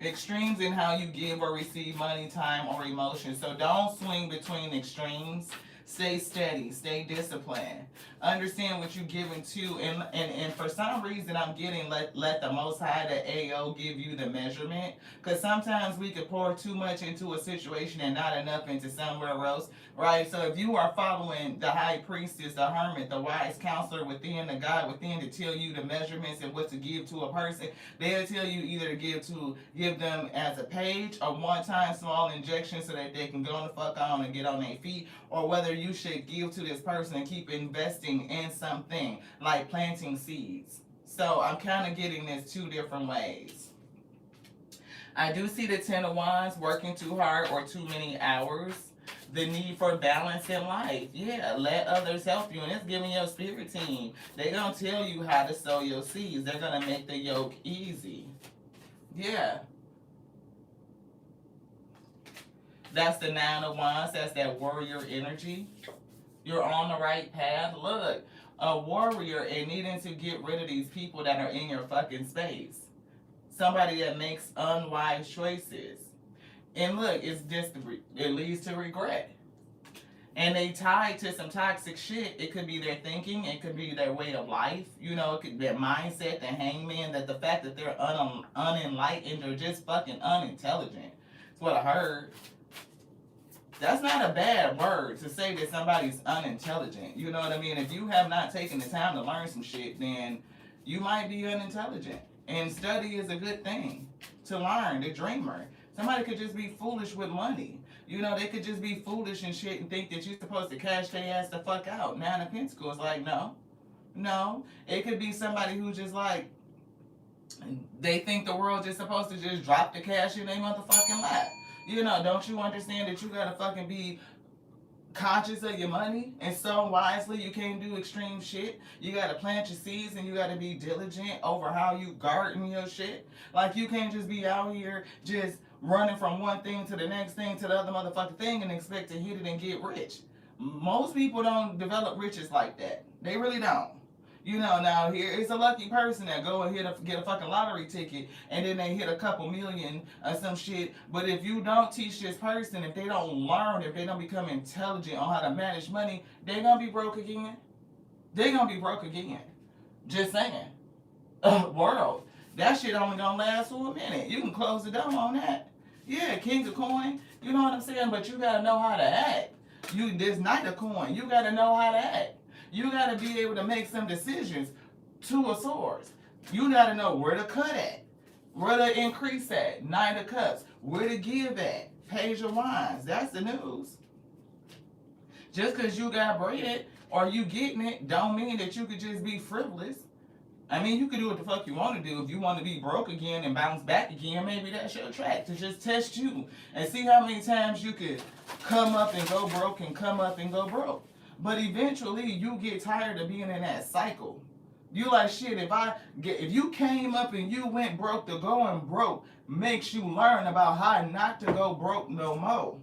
Extremes in how you give or receive money, time, or emotion. So don't swing between extremes. Stay steady. Stay disciplined. Understand what you're giving to. And for some reason, I'm getting let the Most High, the AO, give you the measurement. Because sometimes we could pour too much into a situation and not enough into somewhere else. Right? So if you are following the high priestess, the hermit, the wise counselor within, the God within to tell you the measurements and what to give to a person, they'll tell you either to give them as a page, a one-time small injection so that they can go the fuck on and get on their feet, or whether you should give to this person and keep investing in something like planting seeds. So I'm kind of getting this two different ways. I do see the Ten of Wands, working too hard or too many hours. The need for balance in life. Yeah, let others help you. And it's giving your spirit team. They're going to tell you how to sow your seeds. They're going to make the yoke easy. Yeah. That's the Nine of Wands. That's that warrior energy. You're on the right path. Look, a warrior and needing to get rid of these people that are in your fucking space. Somebody that makes unwise choices. And look, it leads to regret. And they tied to some toxic shit. It could be their thinking. It could be their way of life. You know, it could be their mindset, the hangman, that the fact that they're unenlightened or just fucking unintelligent. That's what I heard. That's not a bad word to say that somebody's unintelligent. You know what I mean? If you have not taken the time to learn some shit, then you might be unintelligent. And study is a good thing to learn, the dreamer. Somebody could just be foolish with money. You know, they could just be foolish and shit and think that you're supposed to cash their ass the fuck out. Nine of Pentacles, like, no. No. It could be somebody who just like, they think the world just supposed to just drop the cash in their motherfucking lap. You know, don't you understand that you gotta fucking be conscious of your money and so wisely? You can't do extreme shit. You gotta plant your seeds and you gotta be diligent over how you garden your shit. Like, you can't just be out here just running from one thing to the next thing to the other motherfucking thing and expect to hit it and get rich. Most people don't develop riches like that. They really don't. You know, now here it's a lucky person that go and get a fucking lottery ticket and then they hit a couple million or some shit. But if you don't teach this person, if they don't learn, if they don't become intelligent on how to manage money, they're gonna be broke again. They're gonna be broke again. Just saying. World. That shit only gonna last for a minute. You can close the door on that. Yeah, King of Coin. You know what I'm saying? But you gotta know how to act. This Knight of Coin. You gotta know how to act. You gotta be able to make some decisions. Two of Swords. You gotta know where to cut at, where to increase at. Nine of Cups. Where to give at. Page of Wands. That's the news. Just because you got bread or you getting it don't mean that you could just be frivolous. I mean, you can do what the fuck you want to do. If you want to be broke again and bounce back again, maybe that's your track to just test you and see how many times you could come up and go broke and come up and go broke. But eventually, you get tired of being in that cycle. You like shit. If you came up and you went broke, the going broke makes you learn about how not to go broke no more.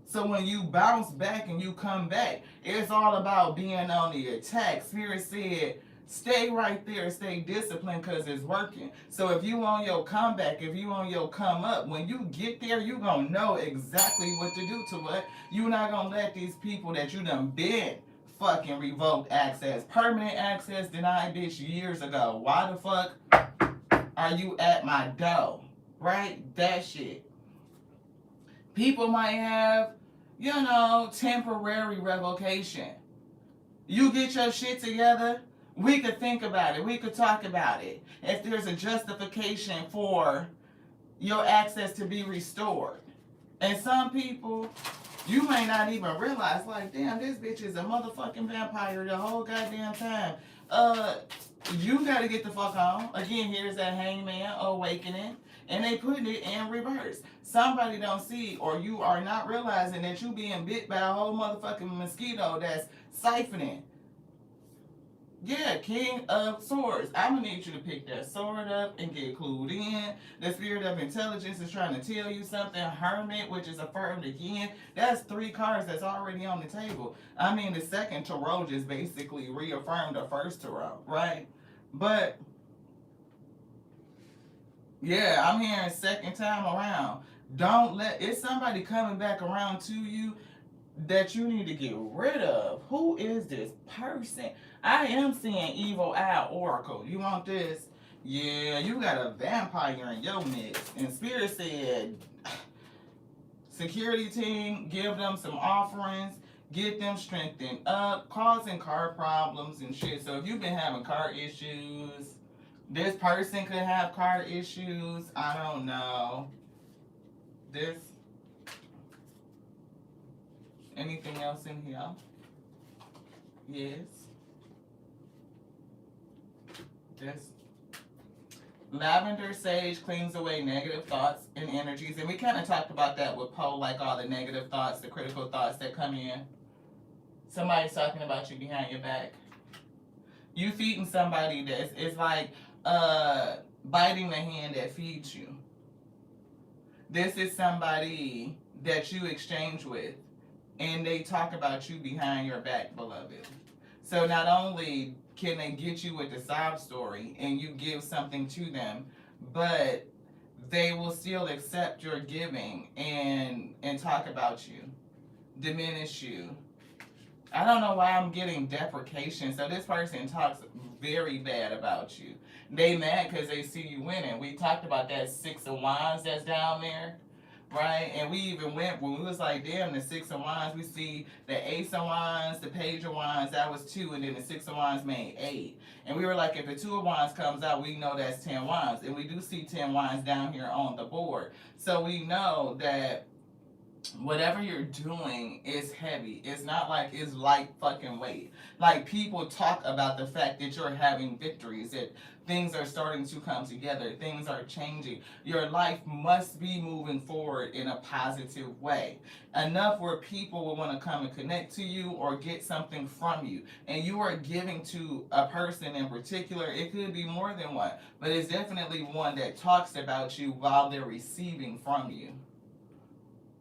So when you bounce back and you come back, it's all about being on the attack. Spirit said, stay right there, stay disciplined because it's working. So if you on your comeback, if you on your come up, when you get there, you going to know exactly what to do to it. You're not going to let these people that you done been fucking revoked access, permanent access denied, bitch, years ago. Why the fuck are you at my door? Right? That shit. People might have, temporary revocation. You get your shit together, we could think about it. We could talk about it. If there's a justification for your access to be restored. And some people, you may not even realize, like, damn, this bitch is a motherfucking vampire the whole goddamn time. You gotta get the fuck on. Again, here's that hangman awakening. And they putting it in reverse. Somebody don't see, or you are not realizing that you being bit by a whole motherfucking mosquito that's siphoning. Yeah, King of Swords. I'm gonna need you to pick that sword up and get clued in. The Spirit of Intelligence is trying to tell you something. Hermit, which is affirmed again. That's 3 cards that's already on the table. I mean, the second tarot just basically reaffirmed the first tarot, right? But yeah, I'm hearing second time around. Don't let, it's somebody coming back around to you that you need to get rid of. Who is this person? I am seeing Evil Eye Oracle. You want this? Yeah, you got a vampire in your mix. And Spirit said, security team, give them some offerings, get them strengthened up, causing car problems and shit. So if you've been having car issues, this person could have car issues. I don't know. This. Anything else in here? Yes. This. Lavender sage cleans away negative thoughts and energies. And we kind of talked about that with Poe, like all the negative thoughts, the critical thoughts that come in. Somebody's talking about you behind your back. You feeding somebody this. It's like biting the hand that feeds you. This is somebody that you exchange with, and they talk about you behind your back, beloved. So not only can they get you with the sob story and you give something to them, but they will still accept your giving and talk about you, diminish you. I don't know why I'm getting deprecation. So this person talks very bad about you. They mad because they see you winning. We talked about that 6 of Wands that's down there, right? And we even went, when we was like, damn, the 6 of Wands, we see the Ace of Wands, the Page of Wands, that was 2, and then the 6 of Wands made 8. And we were like, if the 2 of Wands comes out, we know that's 10 Wands. And we do see 10 Wands down here on the board. So we know that whatever you're doing is heavy. It's not like it's light fucking weight. Like, people talk about the fact that you're having victories, that things are starting to come together, things are changing. Your life must be moving forward in a positive way. Enough where people will want to come and connect to you or get something from you. And you are giving to a person in particular. It could be more than one, but it's definitely one that talks about you while they're receiving from you.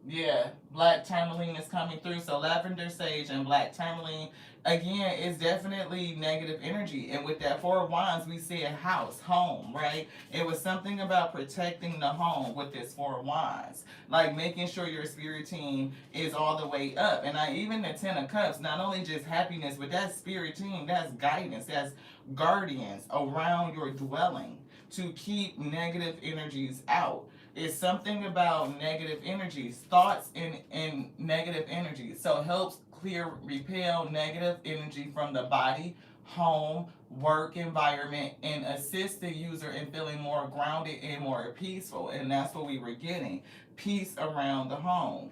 Yeah, black tourmaline is coming through. So lavender sage and black tourmaline, again, is definitely negative energy. And with that 4 of Wands, we see a house, home, right? It was something about protecting the home with this 4 of Wands. Like making sure your spirit team is all the way up. And even the 10 of Cups, not only just happiness, but that spirit team, that's guidance, that's guardians around your dwelling to keep negative energies out. It's something about negative energies, thoughts in negative energies. So it helps clear, repel negative energy from the body, home, work environment, and assist the user in feeling more grounded and more peaceful. And that's what we were getting, peace around the home.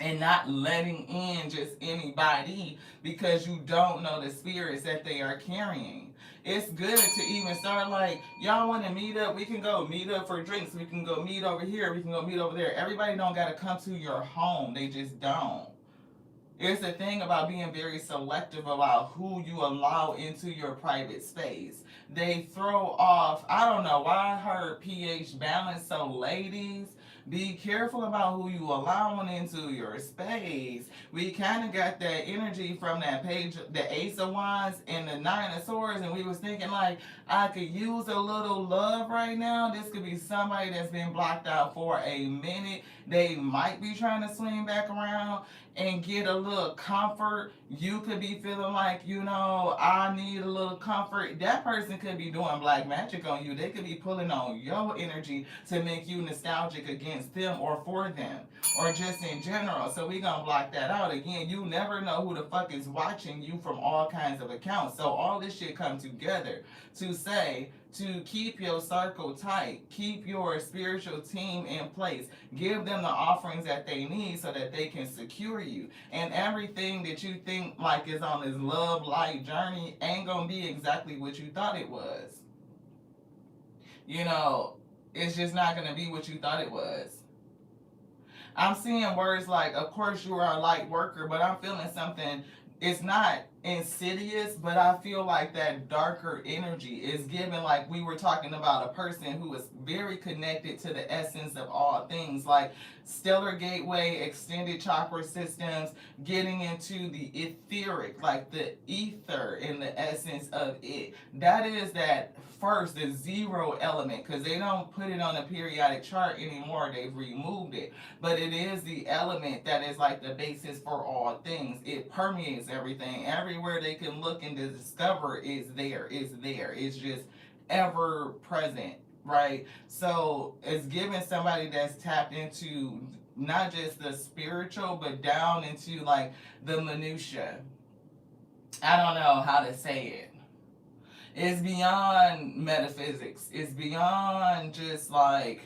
and not letting in just anybody because you don't know the spirits that they are carrying. It's good to even start like, y'all want to meet up? We can go meet up for drinks. We can go meet over here. We can go meet over there. Everybody don't got to come to your home. They just don't. It's the thing about being very selective about who you allow into your private space. They throw off, I don't know why I heard pH balance. So, ladies, be careful about who you allowing into your space. We kind of got that energy from that page, the Ace of Wands and the Nine of Swords, and we was thinking like, I could use a little love right now. This could be somebody that's been blocked out for a minute. They might be trying to swing back around and get a little comfort. You could be feeling like, I need a little comfort. That person could be doing black magic on you. They could be pulling on your energy to make you nostalgic against them or for them or just in general. So we gonna block that out. Again, you never know who the fuck is watching you from all kinds of accounts. So all this shit come together to say to keep your circle tight, keep your spiritual team in place, give them the offerings that they need so that they can secure you. And everything that you think like is on this love light journey ain't gonna be exactly what you thought it was. You know, it's just not gonna be what you thought it was. I'm seeing words like, of course you are a light worker, but I'm feeling something. It's not insidious, but I feel like that darker energy is given, like we were talking about a person who is very connected to the essence of all things, like stellar gateway, extended chakra systems, getting into the etheric, like the ether in the essence of it. That is that first, the zero element, because they don't put it on a periodic chart anymore. They've removed it, but it is the element that is like the basis for all things. It permeates everything. Everywhere they can look and discover is there. It's there. It's just ever present, right? So it's giving somebody that's tapped into not just the spiritual, but down into like the minutia. I don't know how to say it. It's beyond metaphysics. It's beyond just like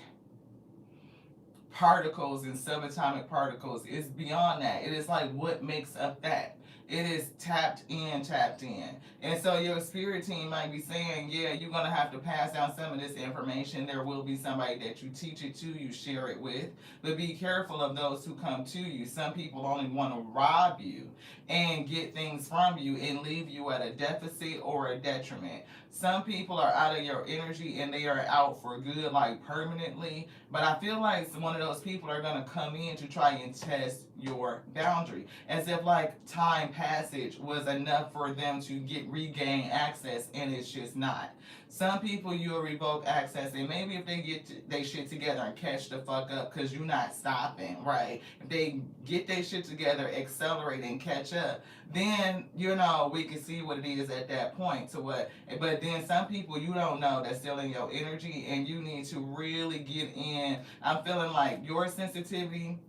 particles and subatomic particles. It's beyond that. It is like what makes up that. It is tapped in, tapped in. And so your spirit team might be saying, yeah, you're going to have to pass down some of this information. There will be somebody that you teach it to, you share it with. But be careful of those who come to you. Some people only want to rob you and get things from you and leave you at a deficit or a detriment. Some people are out of your energy and they are out for good, like permanently. But I feel like one of those people are going to come in to try and test your boundary, as if like time passage was enough for them to regain access, and it's just not. Some people you'll revoke access, and maybe if they get they shit together and catch the fuck up, because you're not stopping, right? If they get their shit together, accelerate and catch up, then we can see what it is at that point. To what, but then some people you don't know that's still in your energy, and you need to really get in. I'm feeling like your sensitivity.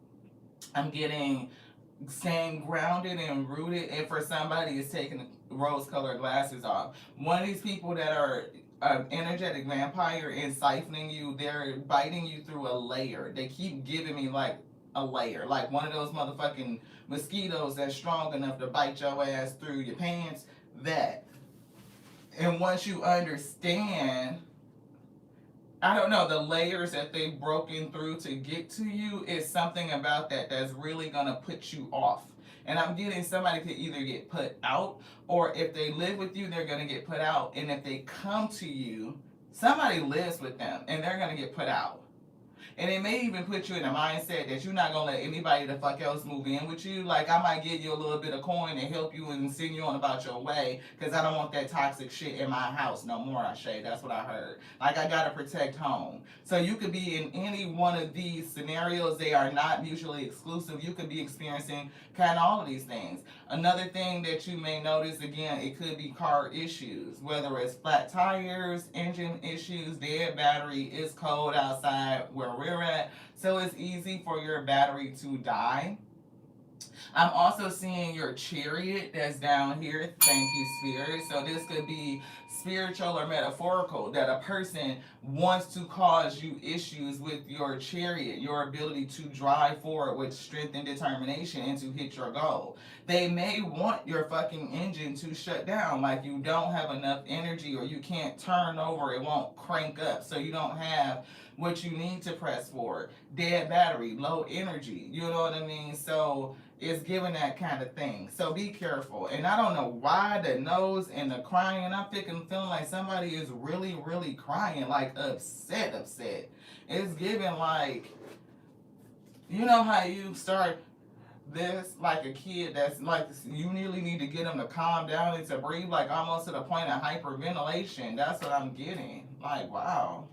I'm getting staying grounded and rooted, and for somebody is taking the rose-colored glasses off. One of these people that are an energetic vampire and siphoning you, they're biting you through a layer. They keep giving me like a layer, like one of those motherfucking mosquitoes that's strong enough to bite your ass through your pants. That. And once you understand, I don't know, the layers that they've broken through to get to you, is something about that that's really gonna put you off. And I'm getting somebody could either get put out, or if they live with you, they're gonna get put out. And if they come to you, somebody lives with them and they're gonna get put out. And it may even put you in a mindset that you're not gonna let anybody the fuck else move in with you. Like, I might give you a little bit of coin and help you and send you on about your way, because I don't want that toxic shit in my house no more, Ashay. That's what I heard. Like, I gotta protect home. So you could be in any one of these scenarios. They are not mutually exclusive. You could be experiencing kind of all of these things. Another thing that you may notice, again, it could be car issues, whether it's flat tires, engine issues, dead battery, it's cold outside where we're at, so it's easy for your battery to die. I'm also seeing your chariot that's down here. Thank you, Spirit. So this could be spiritual or metaphorical, that a person wants to cause you issues with your chariot, your ability to drive forward with strength and determination and to hit your goal. They may want your fucking engine to shut down, like you don't have enough energy or you can't turn over, it won't crank up, so you don't have what you need to press forward. Dead battery, low energy, you know what I mean? So it's giving that kind of thing. So be careful. And I don't know why the nose and the crying. I'm feeling like somebody is really, really crying, like upset. It's giving like, you know how you start this like a kid that's like, you really need to get them to calm down and to breathe, like almost to the point of hyperventilation. That's what I'm getting. Like, wow.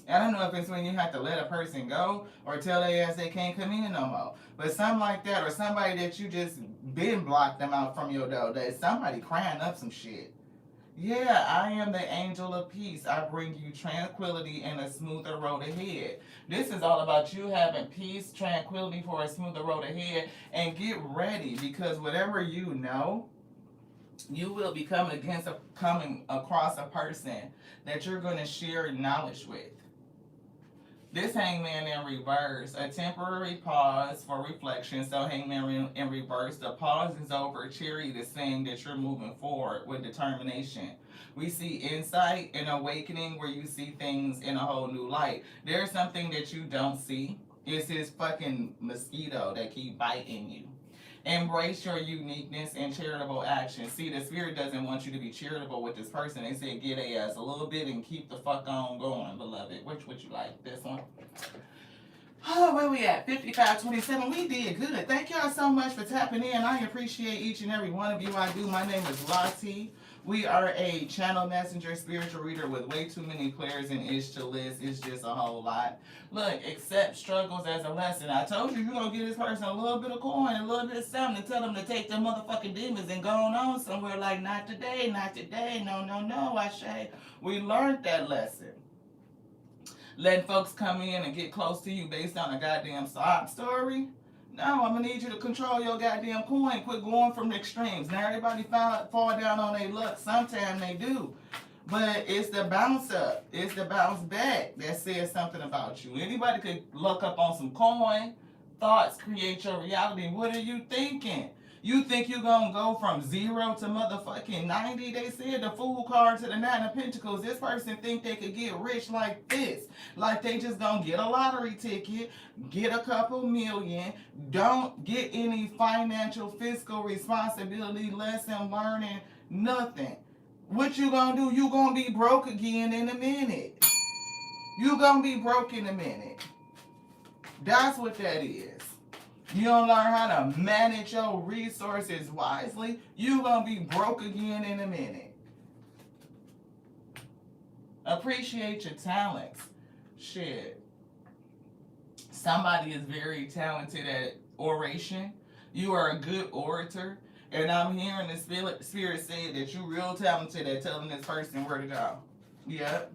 I don't know if it's when you have to let a person go or tell their ass they can't come in no more. But something like that, or somebody that you just been blocked them out from your door. That somebody crying up some shit. Yeah, I am the angel of peace. I bring you tranquility and a smoother road ahead. This is all about you having peace, tranquility for a smoother road ahead. And get ready, because whatever you know, you will be coming across a person that you're going to share knowledge with. This hangman in reverse, a temporary pause for reflection. So hangman in reverse, the pause is over. Chariot is saying that you're moving forward with determination. We see insight and awakening where you see things in a whole new light. There's something that you don't see. It's this fucking mosquito that keep biting you. Embrace your uniqueness and charitable action. See, the spirit doesn't want you to be charitable with this person. They said get a ass a little bit and keep the fuck on going, beloved. Which would you like? This one? Oh, where we at? 5527. We did good. Thank y'all so much for tapping in. I appreciate each and every one of you. I do. My name is Lottie. We are a channel messenger spiritual reader with way too many players and ish to list. It's just a whole lot. Look, accept struggles as a lesson. I told you, you're going to give this person a little bit of coin, a little bit of something to tell them to take their motherfucking demons and go on somewhere like, not today, not today. No, no, no, I say. We learned that lesson. Letting folks come in and get close to you based on a goddamn sob story. No, I'm gonna need you to control your goddamn coin. Quit going from the extremes. Now everybody fall down on their luck. Sometimes they do. But it's the bounce up. It's the bounce back that says something about you. Anybody could look up on some coin. Thoughts create your reality. What are you thinking? You think you're gonna go from 0 to motherfucking 90? They said the Fool card to the 9 of Pentacles. This person think they could get rich like this. Like they just gonna get a lottery ticket, get a couple million, don't get any financial fiscal responsibility, lesson learning, nothing. What you gonna do? You gonna be broke again in a minute. You gonna be broke in a minute. That's what that is. You don't learn how to manage your resources wisely, you gonna be broke again in a minute. Appreciate your talents. Shit. Somebody is very talented at oration. You are a good orator. And I'm hearing the spirit say that you're real talented at telling this person where to go. Yep.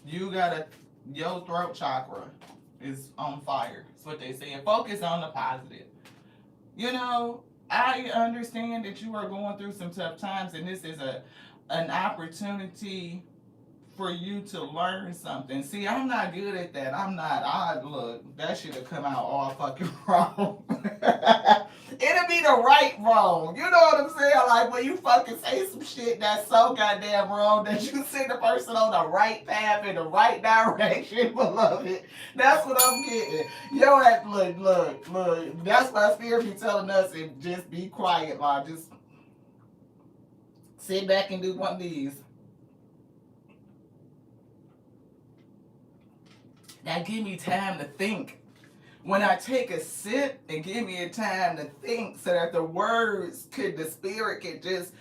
You got your throat chakra is on fire. That's what they say. And focus on the positive. You know, I understand that you are going through some tough times, and this is an opportunity for you to learn something. See, I'm not good at that. Look, that should have come out all fucking wrong. It'll be the right wrong. You know what I'm saying? Like when you fucking say some shit that's so goddamn wrong that you send the person on the right path in the right direction, beloved. That's what I'm getting. Yo, look. That's why spirit be telling us to just be quiet, like just sit back and do one of these. That give me time to think. When I take a sip, and give me a time to think so that the spirit could just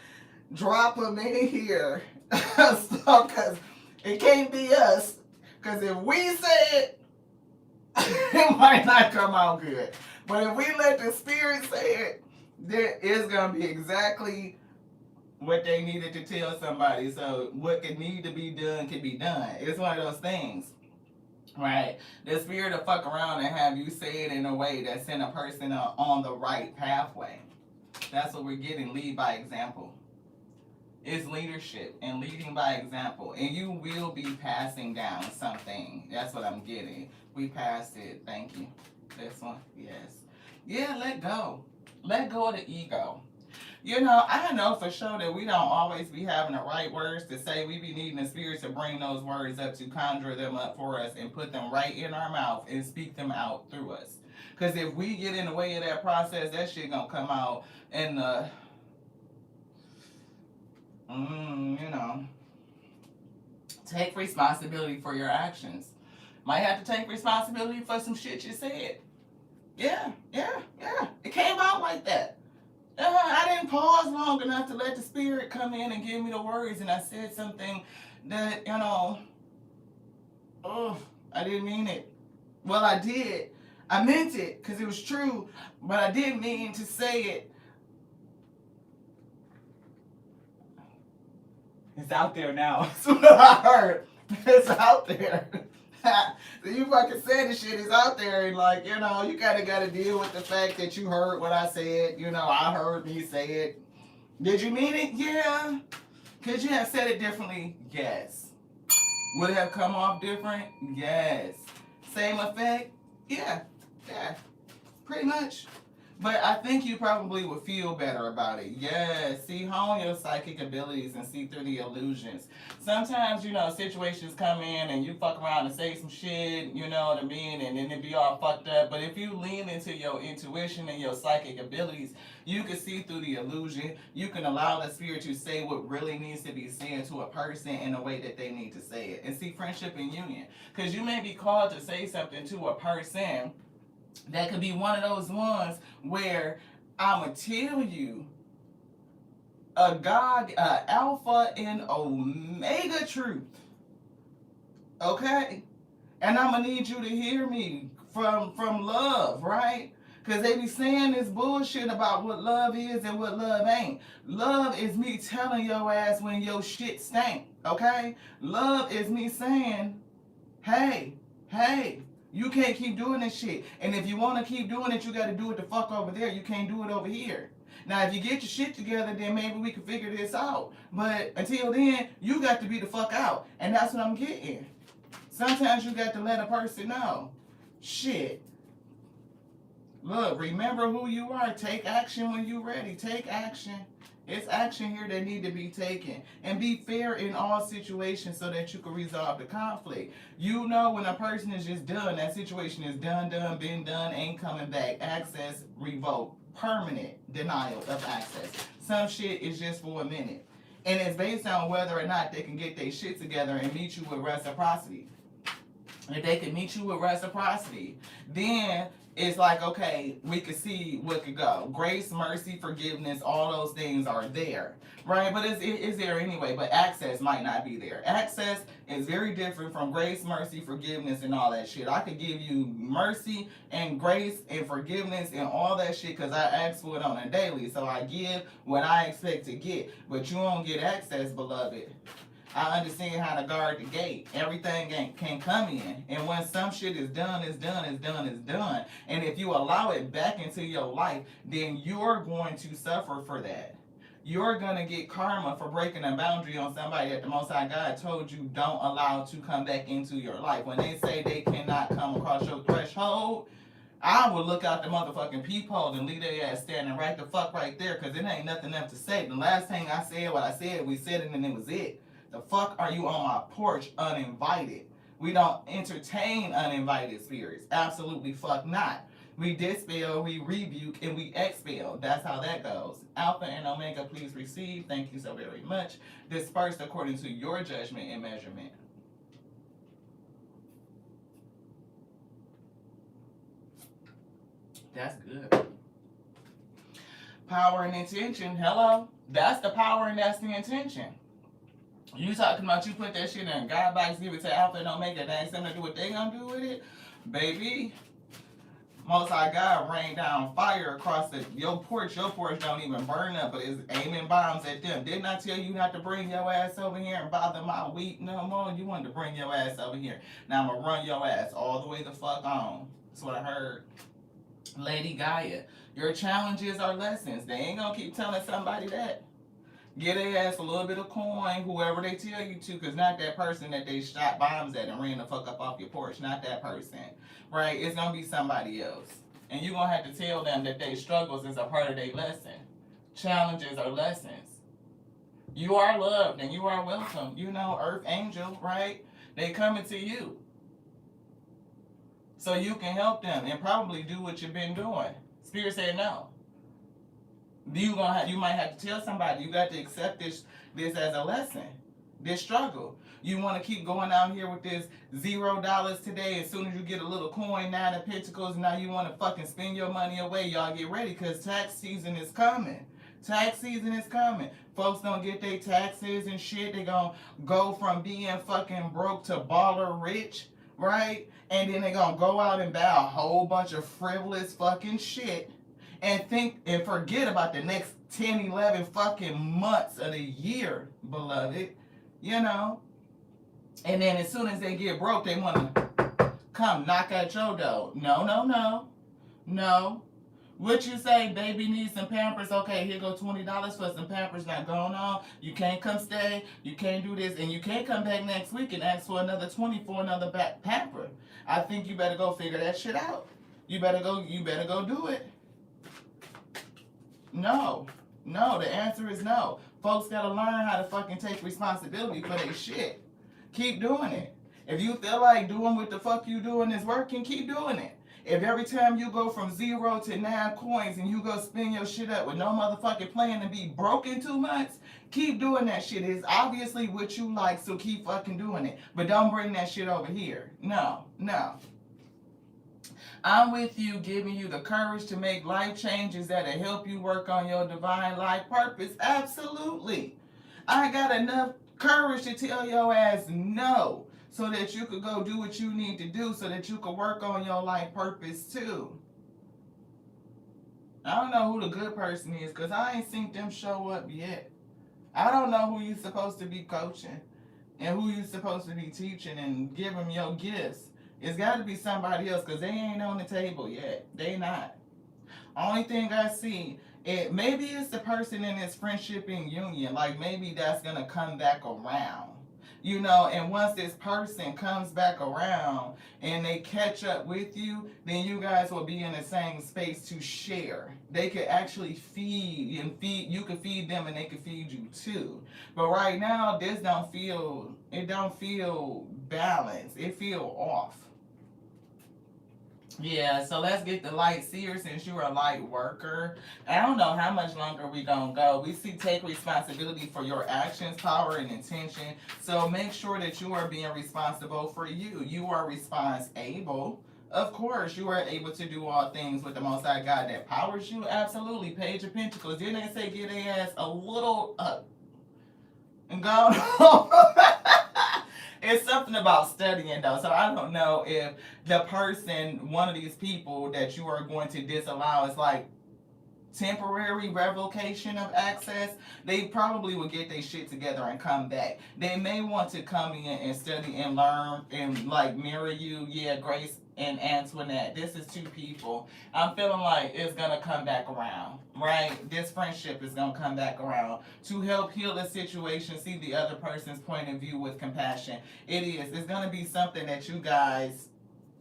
drop them in here. So, because it can't be us. Because if we say it, it might not come out good. But if we let the spirit say it, there is going to be exactly what they needed to tell somebody. So what could need to be done can be done. It's one of those things. right? The spirit will fuck around and have you say it in a way that send a person on the right pathway. That's what we're getting. Lead by example. It's leadership and leading by example. And you will be passing down something. That's what I'm getting. We passed it. Thank you. This one. Yes. Yeah, let go. Let go of the ego. You know, I know for sure that we don't always be having the right words to say. We be needing the spirit to bring those words up, to conjure them up for us and put them right in our mouth and speak them out through us. Because if we get in the way of that process, that shit gonna come out in the, you know, take responsibility for your actions. Might have to take responsibility for some shit you said. Yeah. It came out like that. I didn't pause long enough to let the spirit come in and give me the words, and I said something that, you know, I didn't mean it. Well, I did. I meant it because it was true, but I didn't mean to say it. It's out there now. That's what I heard. It's out there. So you fucking said the shit is out there, and like, you know, you kind of got to deal with the fact that you heard what I said. You know, I heard me say it. Did you mean it? Yeah. Could you have said it differently? Yes. Would it have come off different? Yes. Same effect? Yeah. Pretty much. But I think you probably would feel better about it. Yes. See, hone your psychic abilities and see through the illusions. Sometimes, you know, situations come in and you fuck around and say some shit, you know what I mean, and then it be all fucked up. But if you lean into your intuition and your psychic abilities, you can see through the illusion. You can allow the spirit to say what really needs to be said to a person in a way that they need to say it. And see friendship and union. Because you may be called to say something to a person that could be one of those ones where I'ma tell you a God, alpha and omega truth. Okay? And I'm gonna need you to hear me from love, right? Because they be saying this bullshit about what love is and what love ain't. Love is me telling your ass when your shit stank, okay? Love is me saying, hey, you can't keep doing this shit. And if you want to keep doing it, you got to do it the fuck over there. You can't do it over here. Now, if you get your shit together, then maybe we can figure this out. But until then, you got to be the fuck out. And that's what I'm getting. Sometimes you got to let a person know. Shit. Look, remember who you are. Take action when you're ready. Take action. It's action here that need to be taken. And be fair in all situations so that you can resolve the conflict. You know when a person is just done, that situation is done, been done, ain't coming back. Access revoked. Permanent denial of access. Some shit is just for a minute. And it's based on whether or not they can get their shit together and meet you with reciprocity. If they can meet you with reciprocity, then it's like, okay, we can see what could go. Grace, mercy, forgiveness, all those things are there, right? But it's there anyway, but access might not be there. Access is very different from grace, mercy, forgiveness, and all that shit. I could give you mercy and grace and forgiveness and all that shit because I ask for it on a daily. So I give what I expect to get. But you don't get access, beloved. I understand how to guard the gate. Everything can come in. And when some shit is done, it's done. And if you allow it back into your life, then you're going to suffer for that. You're going to get karma for breaking a boundary on somebody that the Most High God told you don't allow to come back into your life. When they say they cannot come across your threshold, I would look out the motherfucking peephole and leave their ass standing right the fuck right there because it ain't nothing left to say. The last thing I said what I said, we said it and it was it. The fuck are you on my porch uninvited? We don't entertain uninvited spirits. Absolutely fuck not. We dispel, we rebuke, and we expel. That's how that goes. Alpha and Omega, please receive. Thank you so very much. Dispersed according to your judgment and measurement. That's good. Power and intention. Hello? That's the power and that's the intention. You talking about you put that shit in God box, give it to Alpha and Omega, that ain't something to do what they gonna do with it? Baby, Most High God rain down fire across your porch. Your porch don't even burn up, but it's aiming bombs at them. Didn't I tell you not to bring your ass over here and bother my wheat no more? You wanted to bring your ass over here. Now I'm going to run your ass all the way the fuck on. That's what I heard. Lady Gaia, your challenges are lessons. They ain't going to keep telling somebody that. Get their ass a little bit of coin, whoever they tell you to, because not that person that they shot bombs at and ran the fuck up off your porch. Not that person. Right? It's going to be somebody else. And you're going to have to tell them that their struggles is a part of their lesson. Challenges are lessons. You are loved and you are welcome. You know, Earth Angel, right? They coming to you. So you can help them and probably do what you've been doing. Spirit said no. You might have to tell somebody. You got to accept this as a lesson. This struggle. You want to keep going out here with this $0 today. As soon as you get a little coin, 9 of Pentacles, now you want to fucking spend your money away. Y'all get ready because tax season is coming. Tax season is coming. Folks don't get their taxes and shit. They gonna go from being fucking broke to baller rich, right? And then they gonna go out and buy a whole bunch of frivolous fucking shit and think and forget about the next 10, 11 fucking months of the year, beloved. You know? And then as soon as they get broke, they want to come knock at your door. No, no, no. No. What you say, baby needs some Pampers? Okay, here go $20 for some Pampers. Not going on. You can't come stay. You can't do this. And you can't come back next week and ask for another 20 for another pamper. I think you better go figure that shit out. You better go do it. No. No, the answer is no. Folks gotta learn how to fucking take responsibility for their shit. Keep doing it. If you feel like doing what the fuck you doing is working, keep doing it. If every time you go from 0 to 9 coins and you go spin your shit up with no motherfucking plan to be broke in 2 months, keep doing that shit. It's obviously what you like, so keep fucking doing it. But don't bring that shit over here. No, no. I'm with you, giving you the courage to make life changes that'll help you work on your divine life purpose. Absolutely. I got enough courage to tell your ass no, so that you could go do what you need to do, so that you could work on your life purpose too. I don't know who the good person is, because I ain't seen them show up yet. I don't know who you're supposed to be coaching and who you're supposed to be teaching and give them your gifts. It's got to be somebody else, because they ain't on the table yet. They not. Only thing I see, maybe it's the person in this friendship and union. Like, maybe that's going to come back around. You know, and once this person comes back around and they catch up with you, then you guys will be in the same space to share. They could actually feed, you could feed them and they could feed you too. But right now, it don't feel balanced. It feel off. Yeah, so let's get the light seer, since you're a light worker. I don't know how much longer we gonna go. We see take responsibility for your actions, power, and intention. So make sure that you are being responsible for you. You are responsible. Of course, you are able to do all things with the Most High God that powers you. Absolutely. Page of Pentacles. Didn't they say get their ass a little up and go? It's something about studying though, so I don't know if the person, one of these people that you are going to disallow is like temporary revocation of access. They probably will get their shit together and come back. They may want to come in and study and learn and like mirror you. Yeah, Grace and Antoinette. This is 2 people. I'm feeling like it's gonna come back around, right? This friendship is gonna come back around to help heal the situation, see the other person's point of view with compassion. It is. It's gonna be something that you guys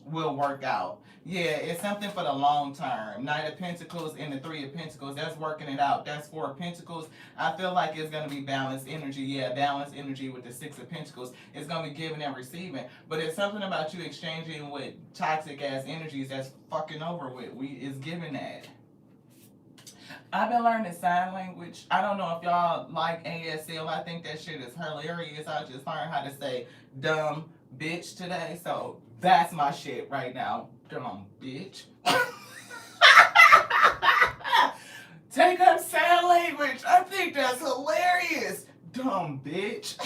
will work out. Yeah, it's something for the long term. Knight of Pentacles and the 3 of Pentacles. That's working it out. That's 4 of Pentacles. I feel like it's going to be balanced energy. Yeah, balanced energy with the 6 of Pentacles. It's going to be giving and receiving. But it's something about you exchanging with toxic ass energies that's fucking over with. It's giving that. I've been learning sign language. I don't know if y'all like ASL. I think that shit is hilarious. I just learned how to say dumb bitch today. So that's my shit right now. Dumb bitch. Take up sign language. I think that's hilarious. Dumb bitch.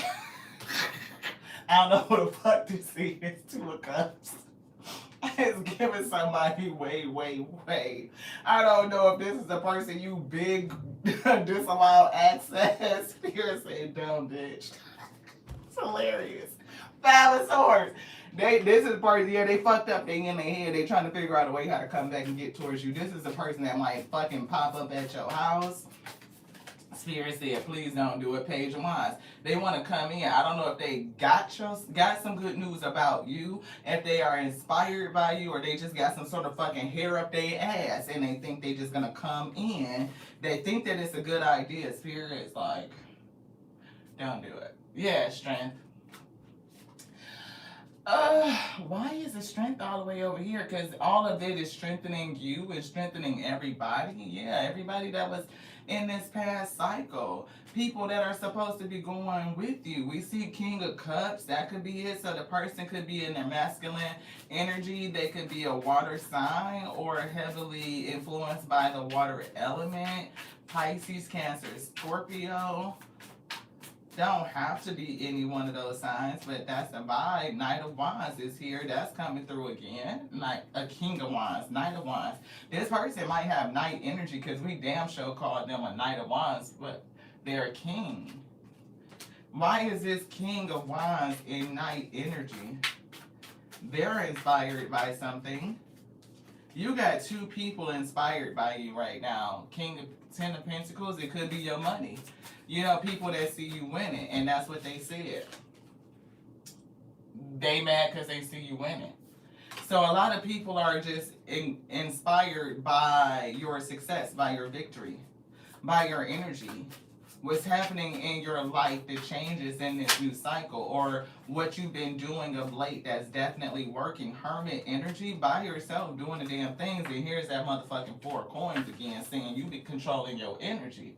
I don't know what the fuck this is. 2 of Cups. It's giving somebody way. I don't know if this is the person you big disallowed access. Spirit said dumb bitch. It's hilarious. Five of Swords. This is the person, yeah, they fucked up, they in their head, they trying to figure out a way how to come back and get towards you. This is the person that might fucking pop up at your house. Spirit said, please don't do it. Page of Wands. They want to come in. I don't know if they got some good news about you, if they are inspired by you, or they just got some sort of fucking hair up their ass and they think they just gonna come in. They think that it's a good idea. Spirit's like, don't do it. Yeah, strength. Why is the strength all the way over here? Because all of it is strengthening you and strengthening everybody. Yeah, everybody that was in this past cycle. People that are supposed to be going with you. We see King of Cups. That could be it. So the person could be in their masculine energy. They could be a water sign or heavily influenced by the water element. Pisces, Cancer, Scorpio. Don't have to be any one of those signs, but that's the vibe. Knight of Wands is here. That's coming through again. Like a King of Wands, Knight of Wands. This person might have Knight energy because we damn sure called them a Knight of Wands, but they're a king. Why is this King of Wands in Knight energy? They're inspired by something. You got two people inspired by you right now. Ten of Pentacles, it could be your money. You know, people that see you winning, and that's what they said. They mad because they see you winning. So a lot of people are just inspired by your success, by your victory, by your energy. What's happening in your life, the changes in this new cycle, or what you've been doing of late that's definitely working. Hermit energy, by yourself doing the damn things, and here's that motherfucking 4 of coins again, saying you be controlling your energy.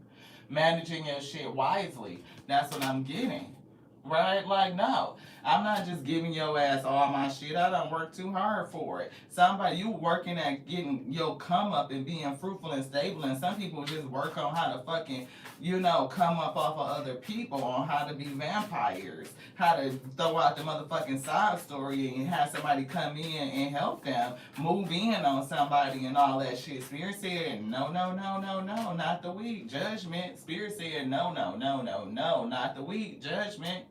Managing your shit wisely. That's what I'm getting. Right? Like, no. I'm not just giving your ass all my shit. I done worked too hard for it. Somebody, you working at getting your come up and being fruitful and stable. And some people just work on how to fucking, you know, come up off of other people, on how to be vampires. How to throw out the motherfucking side story and have somebody come in and help them move in on somebody and all that shit. Spirit said, no, not the weak. Judgment. Spirit said, no, not the weak. Judgment.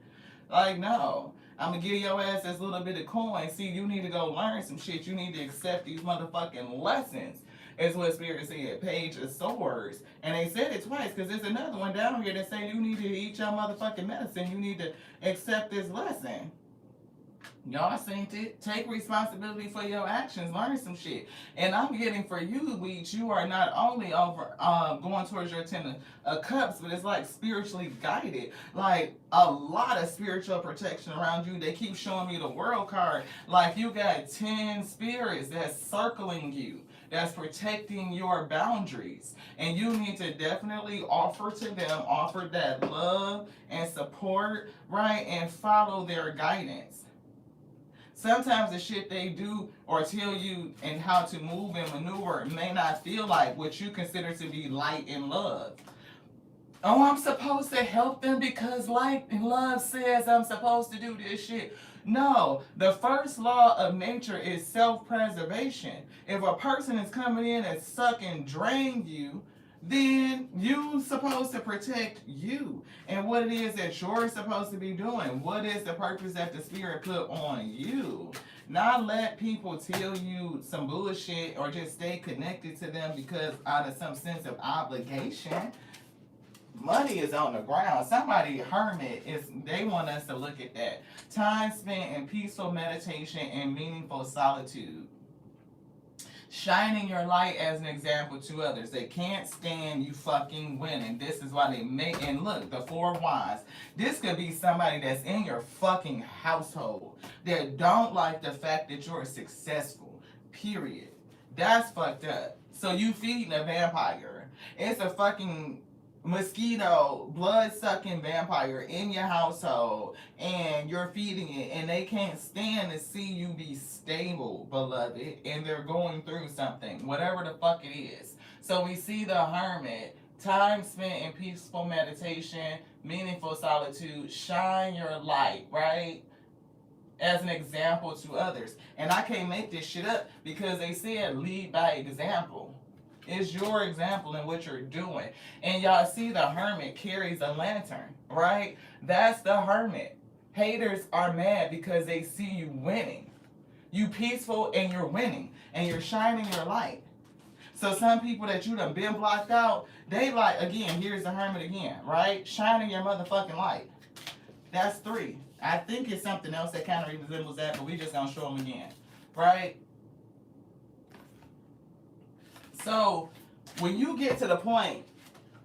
Like, no. I'm gonna give your ass this little bit of coin. See, you need to go learn some shit. You need to accept these motherfucking lessons. Is what Spirit said. Page of Swords. And they said it twice, because there's another one down here that say you need to eat your motherfucking medicine. You need to accept this lesson. Y'all seen it. Take responsibility for your actions. Learn some shit. And I'm getting for you, Weech, you are not only over going towards your 10 of Cups, but it's like spiritually guided. Like a lot of spiritual protection around you. They keep showing me the World card. Like you got 10 spirits that's circling you, that's protecting your boundaries. And you need to definitely offer to them, offer that love and support, right? And follow their guidance. Sometimes the shit they do or tell you and how to move and maneuver may not feel like what you consider to be light and love. Oh, I'm supposed to help them because light and love says I'm supposed to do this shit. No, the first law of nature is self-preservation. If a person is coming in and suck and drain you, then you're supposed to protect you and what it is that you're supposed to be doing. What is the purpose that the Spirit put on you? Not let people tell you some bullshit or just stay connected to them because out of some sense of obligation. Money is on the ground. Somebody, hermit, they want us to look at that. Time spent in peaceful meditation and meaningful solitude. Shining your light as an example to others. They can't stand you fucking winning. This is why they make, and look, the 4 of Wands. This could be somebody that's in your fucking household that don't like the fact that you're successful, period. That's fucked up. So you feeding a vampire. It's a fucking mosquito, blood-sucking vampire in your household, and you're feeding it, and they can't stand to see you be stable, beloved, and they're going through something, whatever the fuck it is. So we see the hermit, time spent in peaceful meditation, meaningful solitude, shine your light, right? as an example to others. And I can't make this shit up because they said lead by example. It's your example in what you're doing. And y'all see the hermit carries a lantern, right? That's the hermit. Haters are mad because they see you winning. You peaceful and you're winning. And you're shining your light. So some people that you done been blocked out, they like, again, here's the hermit again, right? Shining your motherfucking light. That's 3. I think it's something else that kind of resembles that, but we just gonna show them again, right? So when you get to the point,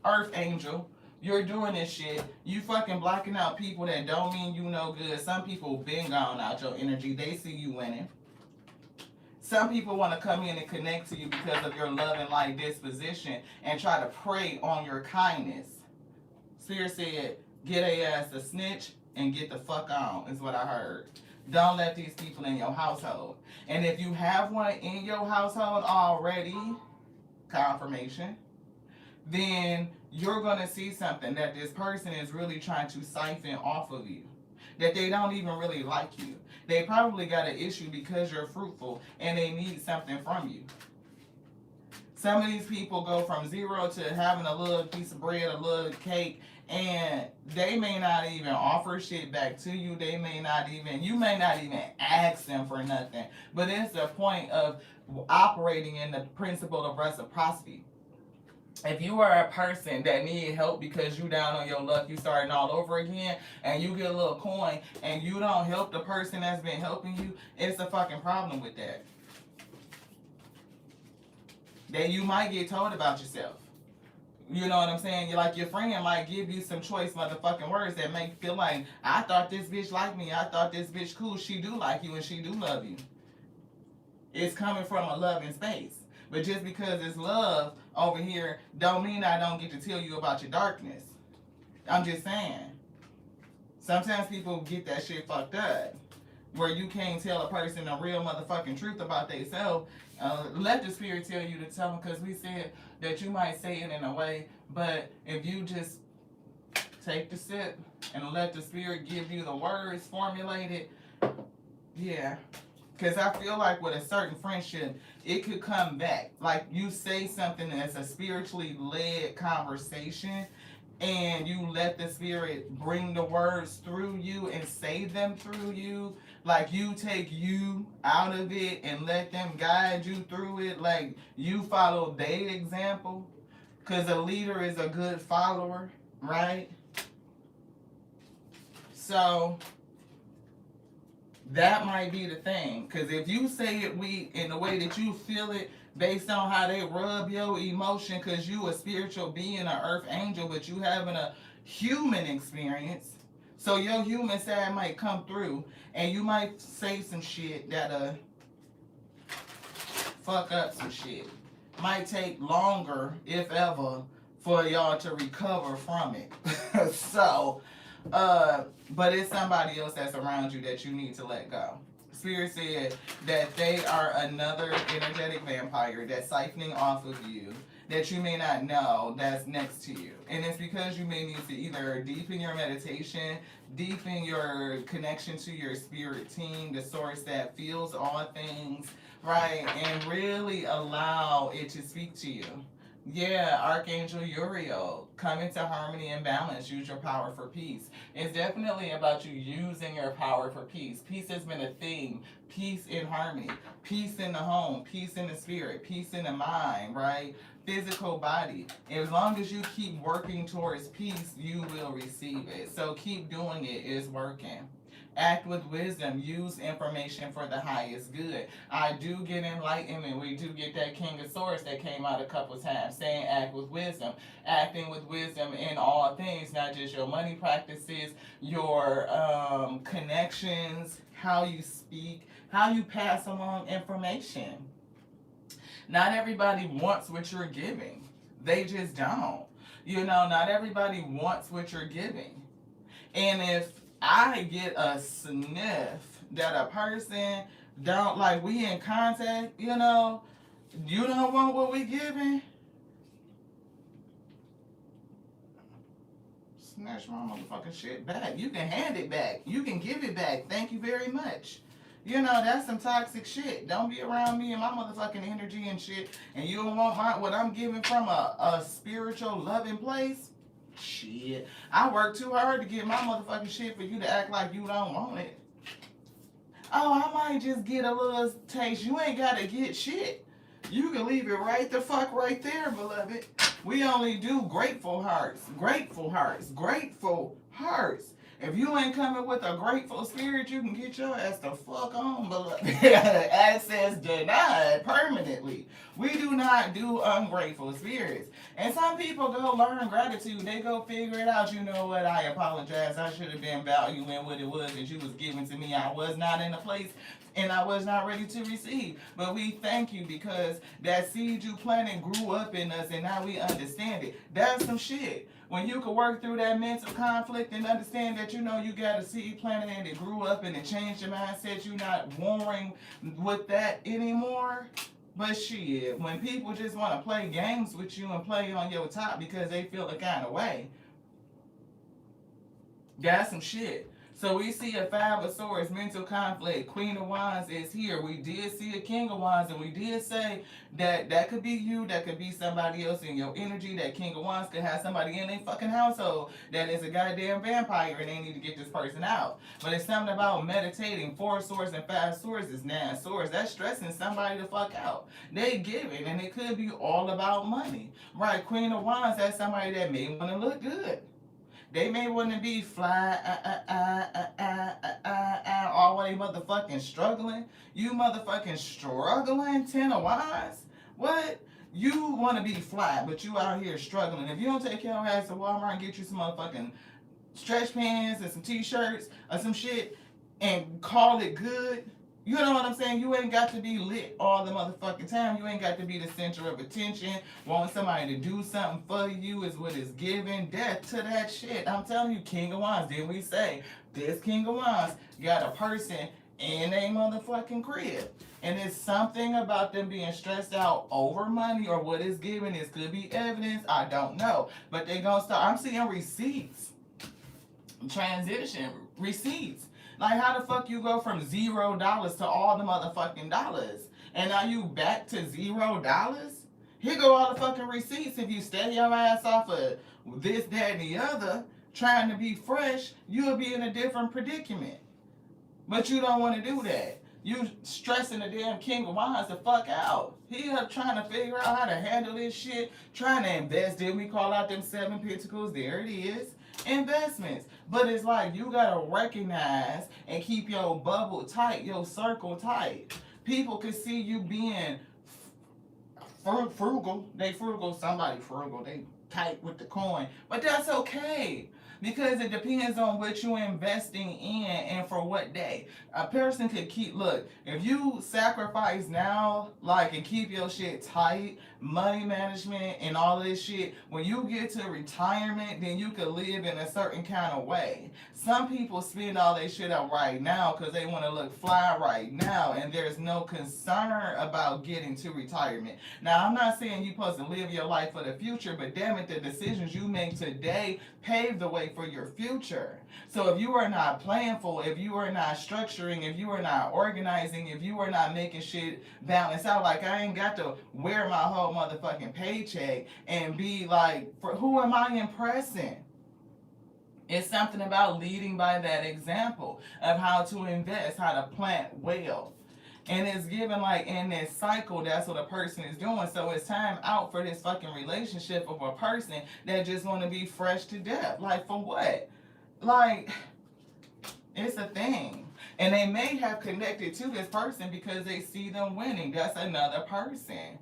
Earth Angel, you're doing this shit, you fucking blocking out people that don't mean you no good. Some people been gone out your energy. They see you winning. Some people want to come in and connect to you because of your love and light disposition and try to prey on your kindness. Spirit said, get a ass a snitch and get the fuck on, is what I heard. Don't let these people in your household. And if you have one in your household already, confirmation, then you're going to see something that this person is really trying to siphon off of you. That they don't even really like you. They probably got an issue because you're fruitful and they need something from you. Some of these people go from 0 to having a little piece of bread, a little cake, and they may not even offer shit back to you. They may not even, you may not even ask them for nothing. But it's the point of operating in the principle of reciprocity. If you are a person that need help because you down on your luck, you starting all over again, and you get a little coin, and you don't help the person that's been helping you, it's a fucking problem with that. That you might get told about yourself. You know what I'm saying? You're like, your friend might give you some choice motherfucking words that make you feel like, I thought this bitch liked me, I thought this bitch cool, she do like you and she do love you. It's coming from a loving space. But just because it's love over here don't mean I don't get to tell you about your darkness. I'm just saying. Sometimes people get that shit fucked up. Where you can't tell a person the real motherfucking truth about themselves. Let the spirit tell you to tell them, because we said that you might say it in a way, but if you just take the sip and let the spirit give you the words formulated, yeah. Because I feel like with a certain friendship, it could come back. Like you say something that's a spiritually led conversation, and you let the spirit bring the words through you and say them through you. Like you take you out of it and let them guide you through it. Like you follow their example. Because a leader is a good follower, right? So that might be the thing. Because if you say it in the way that you feel it, based on how they rub your emotion, because you a spiritual being, an earth angel, but you having a human experience. So your human side might come through, and you might say some shit that'll fuck up some shit. Might take longer, if ever, for y'all to recover from it. So, but it's somebody else that's around you that you need to let go. Spirit said that they are another energetic vampire that's siphoning off of you that you may not know that's next to you. And it's because you may need to either deepen your meditation, deepen your connection to your spirit team, the source that feels all things, right? And really allow it to speak to you. Yeah, Archangel Uriel, come into harmony and balance. Use your power for peace. It's definitely about you using your power for peace. Peace has been a theme. Peace in harmony. Peace in the home. Peace in the spirit. Peace in the mind, right? Physical body. As long as you keep working towards peace, you will receive it. So keep doing it. It's working. Act with wisdom. Use information for the highest good. I do get enlightenment. We do get that King of Swords that came out a couple times saying act with wisdom. Acting with wisdom in all things, not just your money practices, your connections, how you speak, how you pass along information. Not everybody wants what you're giving. They just don't. You know, not everybody wants what you're giving. And if I get a sniff that a person don't like, we in contact, you know, you don't want what we giving. snatch my motherfucking shit back. You can hand it back. You can give it back. Thank you very much. You know, that's some toxic shit. Don't be around me and my motherfucking energy and shit, and you don't want what I'm giving from a spiritual loving place. Shit. I work too hard to get my motherfucking shit for you to act like you don't want it. Oh, I might just get a little taste. You ain't gotta get shit. You can leave it right the fuck right there, beloved. We only do grateful hearts. Grateful hearts. Grateful hearts. If you ain't coming with a grateful spirit, you can get your ass the fuck on, beloved. Access denied permanently. We do not do ungrateful spirits. And some people go learn gratitude. They go figure it out. You know what? I apologize. I should have been valuing what it was that you was giving to me. I was not in a place and I was not ready to receive. But we thank you because that seed you planted grew up in us and now we understand it. That's some shit. When you can work through that mental conflict and understand that you know you got a seed planted and it grew up and it changed your mindset, you're not warring with that anymore. But shit, when people just want to play games with you and play on your top because they feel a kind of way, that's some shit. So we see a Five of Swords, mental conflict. Queen of Wands is here. We did see a King of Wands, and we did say that that could be you, that could be somebody else in your energy. That King of Wands could have somebody in their fucking household that is a goddamn vampire, and they need to get this person out. But it's something about meditating. 4 Swords and 5 Swords is 9 Swords. That's stressing somebody the fuck out. They giving, and it could be all about money. Right, Queen of Wands, that's somebody that may want to look good. They may want to be fly, all while they motherfucking struggling. You motherfucking struggling, 10 of Wands? What? You want to be fly, but you out here struggling. If you don't take your ass to Walmart and get you some motherfucking stretch pants and some t-shirts or some shit and call it good, you know what I'm saying? You ain't got to be lit all the motherfucking time. You ain't got to be the center of attention. Want somebody to do something for you is what is giving death to that shit. I'm telling you, King of Wands. Didn't we say this King of Wands got a person in a motherfucking crib? And it's something about them being stressed out over money or what is given. This could be evidence. I don't know. But they gonna start. I'm seeing receipts. Transition. Receipts. Like, how the fuck you go from $0 to all the motherfucking dollars? And now you back to $0? Here go all the fucking receipts. If you stay your ass off of this, that, and the other, trying to be fresh, you'll be in a different predicament. But you don't want to do that. You stressing the damn King of Wands the fuck out. He up trying to figure out how to handle this shit, trying to invest. Didn't we call out them 7 Pentacles? There it is. Investments. But it's like you gotta recognize and keep your bubble tight, your circle tight. People can see you being frugal. They frugal, somebody frugal. They tight with the coin. But that's okay. Because it depends on what you're investing in and for what day. A person could keep, look, if you sacrifice now, like, and keep your shit tight, money management and all of this shit, when you get to retirement, then you could live in a certain kind of way. Some people spend all their shit up right now because they want to look fly right now, and there's no concern about getting to retirement. Now, I'm not saying you're supposed to live your life for the future, but damn it, the decisions you make today pave the way for your future. So if you are not planful, if you are not structuring, if you are not organizing, if you are not making shit balance out, like I ain't got to wear my whole motherfucking paycheck and be like, for who am I impressing? It's something about leading by that example of how to invest, how to plant wealth. And it's given like in this cycle, that's what a person is doing. So it's time out for this fucking relationship of a person that just want to be fresh to death. Like, for what? Like, it's a thing. And they may have connected to this person because they see them winning. That's another person.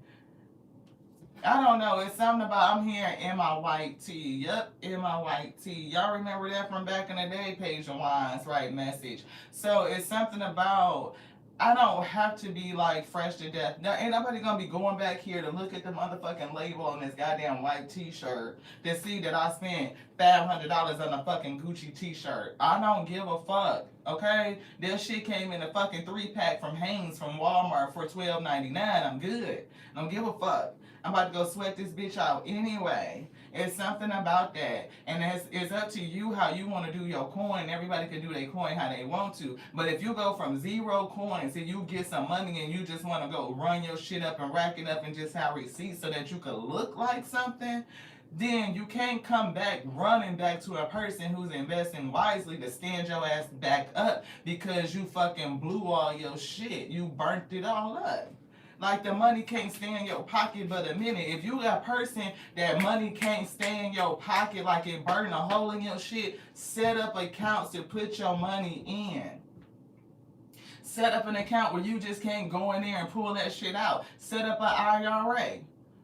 I don't know. It's something about, I'm here in my white tee. Yep, in my white tee. Y'all remember that from back in the day, Page of Wands, right? Message. So it's something about, I don't have to be like fresh to death. Now, ain't nobody gonna be going back here to look at the motherfucking label on this goddamn white t-shirt to see that I spent $500 on a fucking Gucci t-shirt. I don't give a fuck, okay? This shit came in a fucking 3-pack from Hanes from Walmart for $12.99. I'm good. I don't give a fuck. I'm about to go sweat this bitch out anyway. It's something about that. And it's up to you how you want to do your coin. Everybody can do their coin how they want to. But if you go from 0 coins and you get some money and you just want to go run your shit up and rack it up and just have receipts so that you could look like something, then you can't come back running back to a person who's investing wisely to stand your ass back up because you fucking blew all your shit. You burnt it all up. Like the money can't stay in your pocket but a minute. If you got a person that money can't stay in your pocket like it burning a hole in your shit, set up accounts to put your money in. Set up an account where you just can't go in there and pull that shit out. Set up an IRA.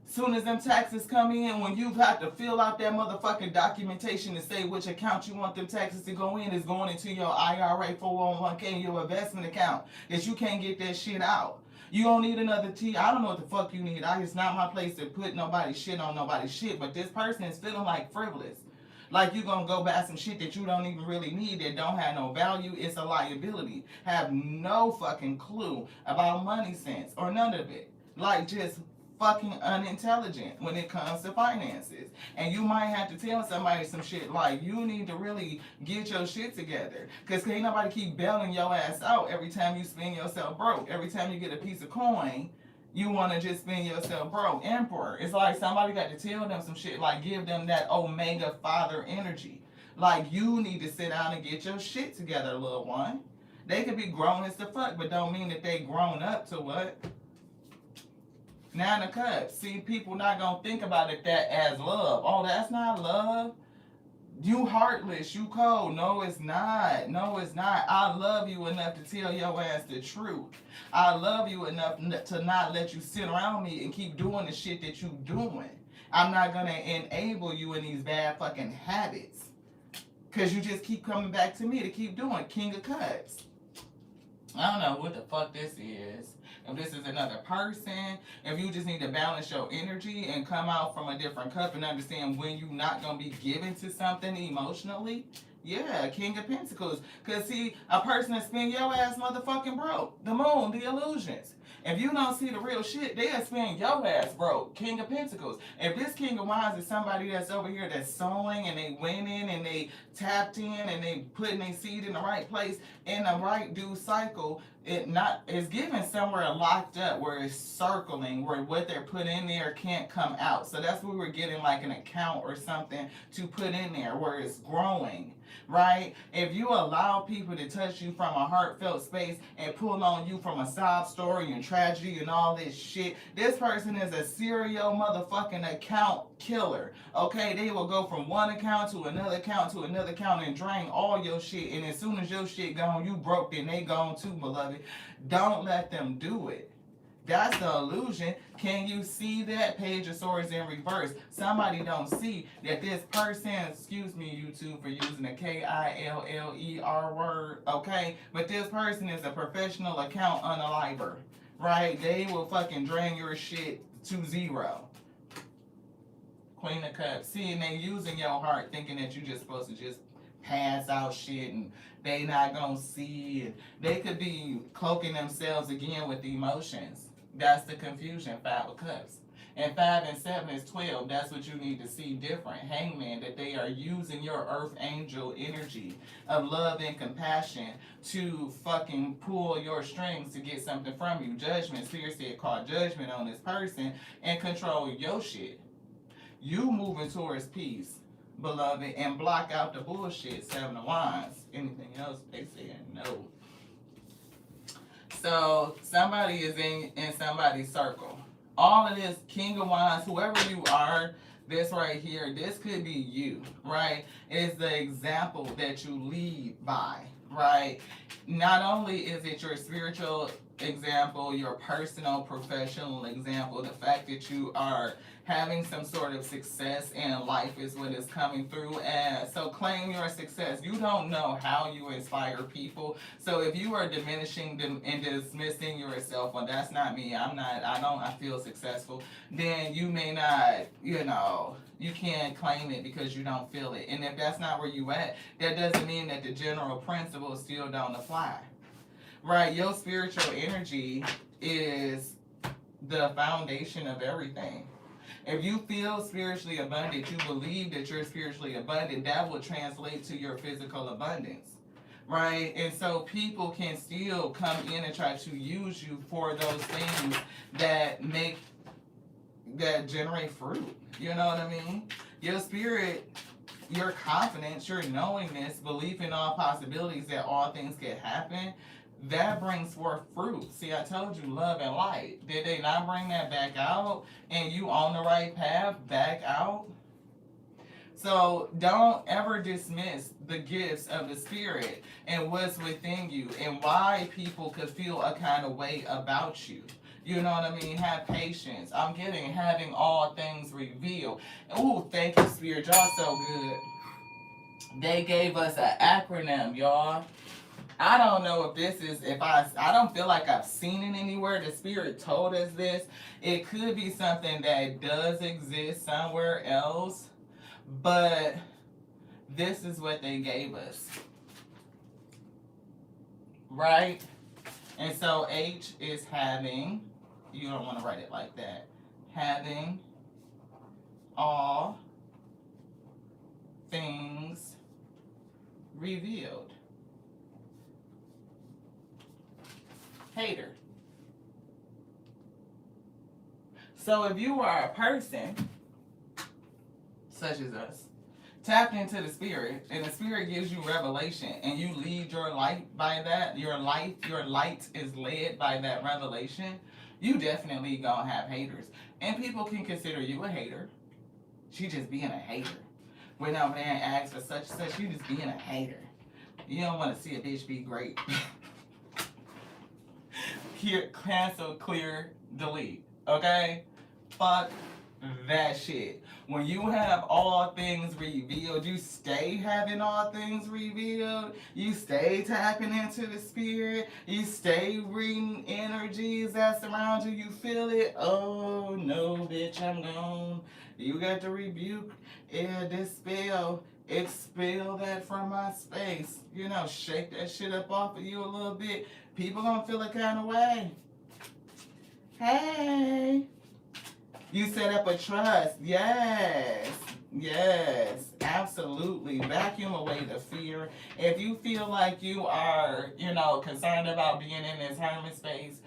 Soon as them taxes come in, when you've had to fill out that motherfucking documentation to say which account you want them taxes to go in, is going into your IRA, 401k, your investment account, that you can't get that shit out. You don't need another T. I don't know what the fuck you need. It's not my place to put nobody's shit on nobody's shit, but this person is feeling like frivolous. Like you gonna go buy some shit that you don't even really need, that don't have no value. It's a liability. Have no fucking clue about money sense or none of it. Like just fucking unintelligent when it comes to finances. And you might have to tell somebody some shit like, you need to really get your shit together. Because ain't nobody keep bailing your ass out every time you spend yourself broke. Every time you get a piece of coin, you want to just spend yourself broke. Emperor. It's like somebody got to tell them some shit, like give them that Omega Father energy. Like you need to sit down and get your shit together, little one. They could be grown as the fuck, but don't mean that they grown up to what? 9 of Cups. See, people not gonna think about it that as love. Oh, that's not love. You heartless. You cold. No, it's not. No, it's not. I love you enough to tell your ass the truth. I love you enough to not let you sit around me and keep doing the shit that you doing. I'm not gonna enable you in these bad fucking habits. Cause you just keep coming back to me to keep doing. King of Cups. I don't know what the fuck this is. If this is another person, if you just need to balance your energy and come out from a different cup and understand when you're not going to be given to something emotionally. Yeah, King of Pentacles. Because see, a person that spin your ass motherfucking broke. The moon, the illusions. If you don't see the real shit, they'll spin your ass broke. King of Pentacles. If this King of Wands is somebody that's over here that's sowing and they winning and they tapped in and they putting their seed in the right place in the right due cycle, it's given somewhere locked up where it's circling, where what they're put in there can't come out. So that's what we're getting, like an account or something to put in there where it's growing. Right? If you allow people to touch you from a heartfelt space and pull on you from a sob story and tragedy and all this shit, this person is a serial motherfucking account killer. Okay? They will go from one account to another account to another account and drain all your shit. And as soon as your shit gone, you broke, then they gone too, beloved. Don't let them do it. That's the illusion. Can you see that? Page of Swords in reverse. Somebody don't see that this person, excuse me, YouTube, for using the K-I-L-L-E-R word, okay? But this person is a professional account unaliver, right? They will fucking drain your shit to 0. Queen of Cups. See, and they using your heart thinking that you just supposed to just pass out shit and they not gonna see it. They could be cloaking themselves again with emotions. That's the confusion. 5 of Cups. And 5 and 7 is 12. That's what you need to see different. Hangman, that they are using your earth angel energy of love and compassion to fucking pull your strings to get something from you. Judgment. Spirit said call judgment on this person and control your shit. You moving towards peace, beloved, and block out the bullshit. 7 of Wands. Anything else? They saying no. So somebody is in somebody's circle. All of this, King of Wands, whoever you are, this right here, this could be you, right? It's the example that you lead by, right? Not only is it your spiritual example, your personal, professional example, the fact that you are having some sort of success in life is what is coming through. And so claim your success. You don't know how you inspire people. So if you are diminishing them and dismissing yourself, well, that's not me. I feel successful. Then you may not, you can't claim it because you don't feel it. And if that's not where you at, that doesn't mean that the general principles still don't apply. Right? Your spiritual energy is the foundation of everything. If you feel spiritually abundant, you believe that you're spiritually abundant, that will translate to your physical abundance. Right? And so people can still come in and try to use you for those things that generate fruit. You know what I mean? Your spirit, your confidence, your knowingness, belief in all possibilities that all things can happen, that brings forth fruit. See, I told you love and light. Did they not bring that back out? And you on the right path back out? So don't ever dismiss the gifts of the spirit and what's within you and why people could feel a kind of way about you. You know what I mean? Have patience. I'm getting having all things revealed. Ooh, thank you, Spirit. Y'all so good. They gave us an acronym, y'all. I don't know if this is, if I don't feel like I've seen it anywhere. The Spirit told us this. It could be something that does exist somewhere else, but this is what they gave us. Right? And so H is having, you don't want to write it like that, having all things revealed. Hater. So if you are a person, such as us, tapped into the spirit, and the spirit gives you revelation, and you lead your light by that, your light is led by that revelation, you definitely gonna have haters. And people can consider you a hater. She just being a hater. When a man asks for such and such, you just being a hater. You don't want to see a bitch be great. Cancel, clear, delete. Okay? Fuck that shit. When you have all things revealed, you stay having all things revealed. You stay tapping into the spirit. You stay reading energies that surround you. You feel it. Oh no, bitch, I'm gone. You got to rebuke and dispel. Expel that from my space. You know, shake that shit up off of you a little bit. People gonna feel a kind of way. Hey. You set up a trust. Yes. Yes. Absolutely. Vacuum away the fear. If you feel like you are, concerned about being in this hermit space,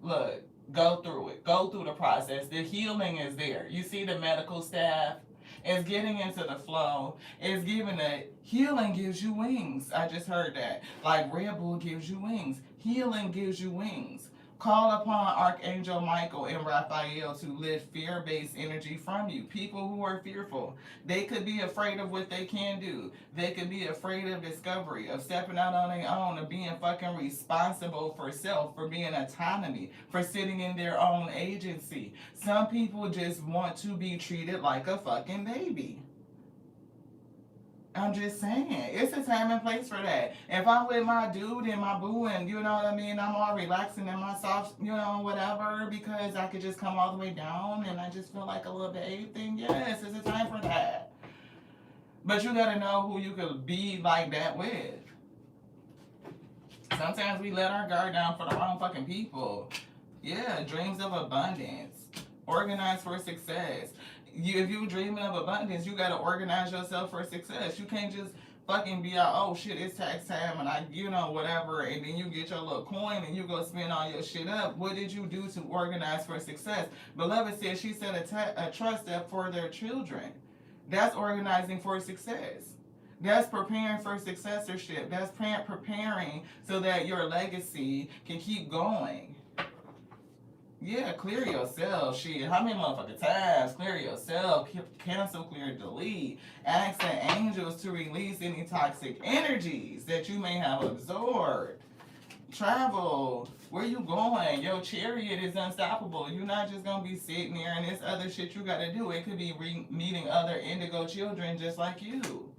look, go through it. Go through the process. The healing is there. You see the medical staff is getting into the flow. It's giving it. Healing gives you wings. I just heard that. Like Red Bull gives you wings. Healing gives you wings. Call upon Archangel Michael and Raphael to lift fear-based energy from you. People who are fearful, they could be afraid of what they can do. They could be afraid of discovery, of stepping out on their own, of being fucking responsible for self, for being autonomy, for sitting in their own agency. Some people just want to be treated like a fucking baby. I'm just saying, it's a time and place for that. If I'm with my dude and my boo and, you know what I mean, I'm all relaxing in my soft, whatever, because I could just come all the way down and I just feel like a little babe thing, yes, it's a time for that. But you gotta know who you could be like that with. Sometimes we let our guard down for the wrong fucking people. Yeah, dreams of abundance. Organize for success. If you're dreaming of abundance, you gotta organize yourself for success. You can't just fucking be out, oh shit, it's tax time and whatever, and then you get your little coin and you go spend all your shit up. What did you do to organize for success? Beloved said she set a trust step for their children. That's organizing for success. That's preparing for successorship. That's preparing so that your legacy can keep going. Yeah, clear yourself. Shit, how many motherfucking times? Clear yourself. Cancel, clear, delete. Ask the angels to release any toxic energies that you may have absorbed. Travel. Where you going? Your chariot is unstoppable. You're not just gonna be sitting there and this other shit you gotta do. It could be meeting other indigo children just like you.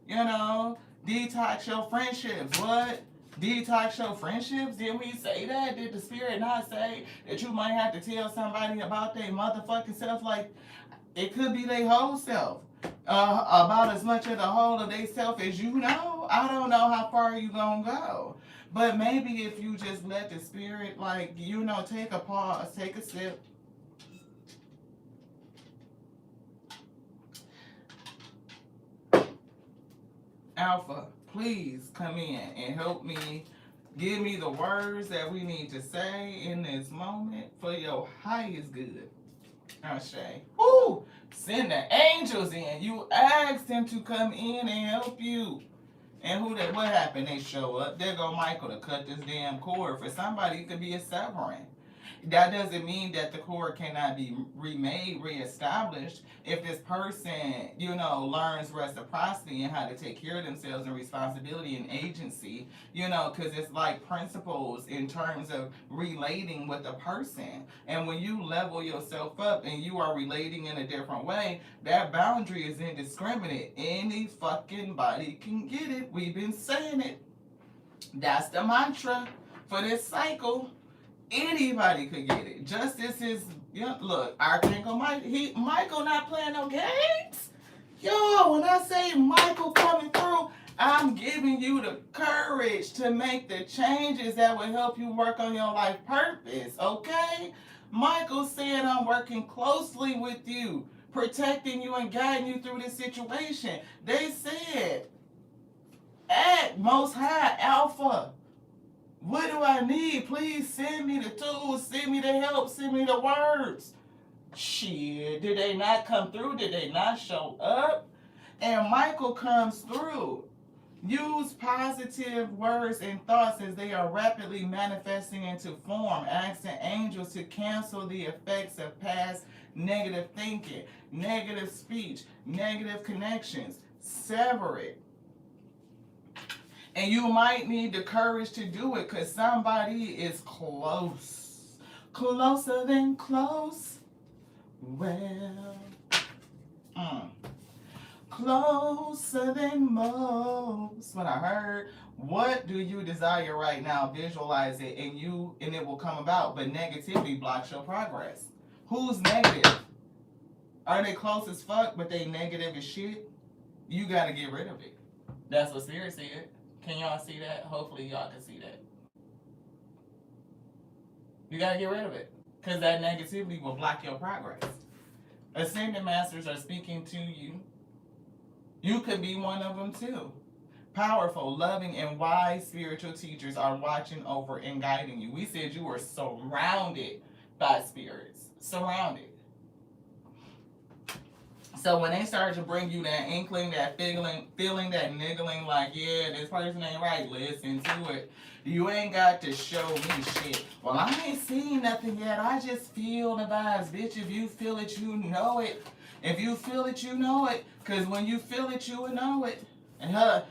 Detox your friendships. What? Detox your friendships? Did we say that? Did the spirit not say that you might have to tell somebody about their motherfucking self? Like, it could be their whole self. About as much of the whole of their self as you know. I don't know how far you gonna go. But maybe if you just let the spirit, take a pause, take a sip. Alpha, please come in and help me. Give me the words that we need to say in this moment for your highest good. Ashe. Woo! Send the angels in. You asked them to come in and help you. And what happened? They show up. There go Michael to cut this damn cord. For somebody, it could be a severing. That doesn't mean that the cord cannot be remade, reestablished. If this person, learns reciprocity and how to take care of themselves and responsibility and agency, because it's like principles in terms of relating with a person. And when you level yourself up and you are relating in a different way, that boundary is indiscriminate. Any fucking body can get it. We've been saying it. That's the mantra for this cycle. Anybody could get it. Justice is, look, Archangel Michael not playing no games. Yo, when I say Michael coming through, I'm giving you the courage to make the changes that will help you work on your life purpose, okay? Michael said, I'm working closely with you, protecting you and guiding you through this situation. They said, at Most High Alpha, what do I need? Please send me the tools, send me the help, send me the words. Shit, did they not come through? Did they not show up? And Michael comes through. Use positive words and thoughts as they are rapidly manifesting into form, asking angels to cancel the effects of past negative thinking, negative speech, negative connections. Sever it. And you might need the courage to do it because somebody is close. Closer than close. Well, closer than most. When I heard, what do you desire right now? Visualize it and it will come about. But negativity blocks your progress. Who's negative? Are they close as fuck, but they negative as shit? You gotta get rid of it. That's what Spirit said. Can y'all see that? Hopefully y'all can see that. You gotta get rid of it. Because that negativity will block your progress. Ascended Masters are speaking to you. You could be one of them too. Powerful, loving, and wise spiritual teachers are watching over and guiding you. We said you were surrounded by spirits. Surrounded. So when they start to bring you that inkling, that feeling, that niggling, like, yeah, this person ain't right, listen to it. You ain't got to show me shit. Well, I ain't seen nothing yet. I just feel the vibes, bitch. If you feel it, you know it. If you feel it, you know it. Because when you feel it, you will know it. And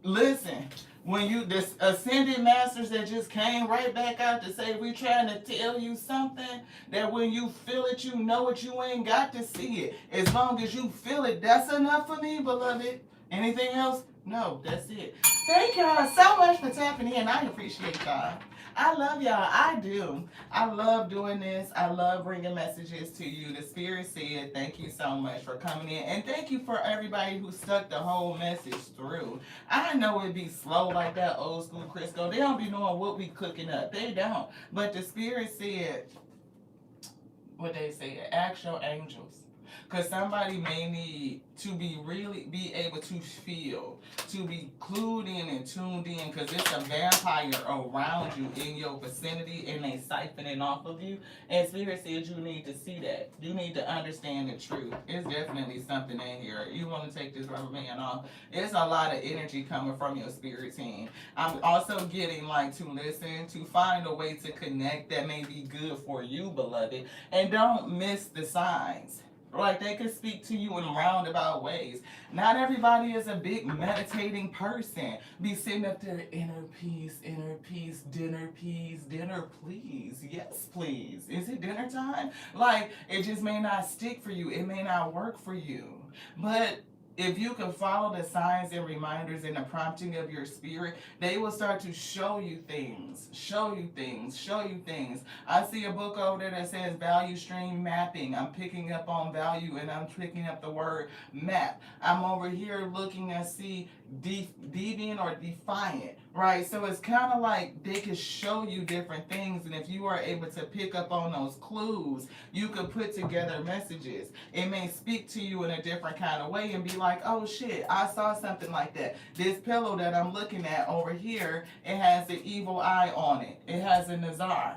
listen, when this ascended masters that just came right back out to say, we trying to tell you something, that when you feel it, you know it, you ain't got to see it. As long as you feel it, that's enough for me, beloved. Anything else? No, that's it. Thank y'all so much for tapping in. I appreciate y'all. I love y'all. I do. I love doing this. I love bringing messages to you. The Spirit said, thank you so much for coming in. And thank you for everybody who stuck the whole message through. I know it'd be slow like that old school Crisco. They don't be knowing what we cooking up. They don't. But the Spirit said, what they say, ask your angels. Because somebody may need to be able to feel, to be clued in and tuned in, because it's a vampire around you in your vicinity and they siphoning off of you. And Spirit said you need to see that. You need to understand the truth. It's definitely something in here. You want to take this rubber band off. It's a lot of energy coming from your spirit team. I'm also getting to listen, to find a way to connect that may be good for you, beloved. And don't miss the signs. Like, they can speak to you in roundabout ways. Not everybody is a big meditating person. Be sitting up there, inner peace, dinner please. Yes, please. Is it dinner time? Like, it just may not stick for you. It may not work for you. But if you can follow the signs and reminders and the prompting of your spirit, they will start to show you things. I see a book over there that says value stream mapping. I'm picking up on value and I'm picking up the word map. I'm over here looking to see deviant or defiant, right? So it's kind of like they can show you different things, and if you are able to pick up on those clues, you can put together messages. It may speak to you in a different kind of way and be like, like, oh shit, I saw something like that. This pillow that I'm looking at over here, it has the evil eye on it. It has a Nazar.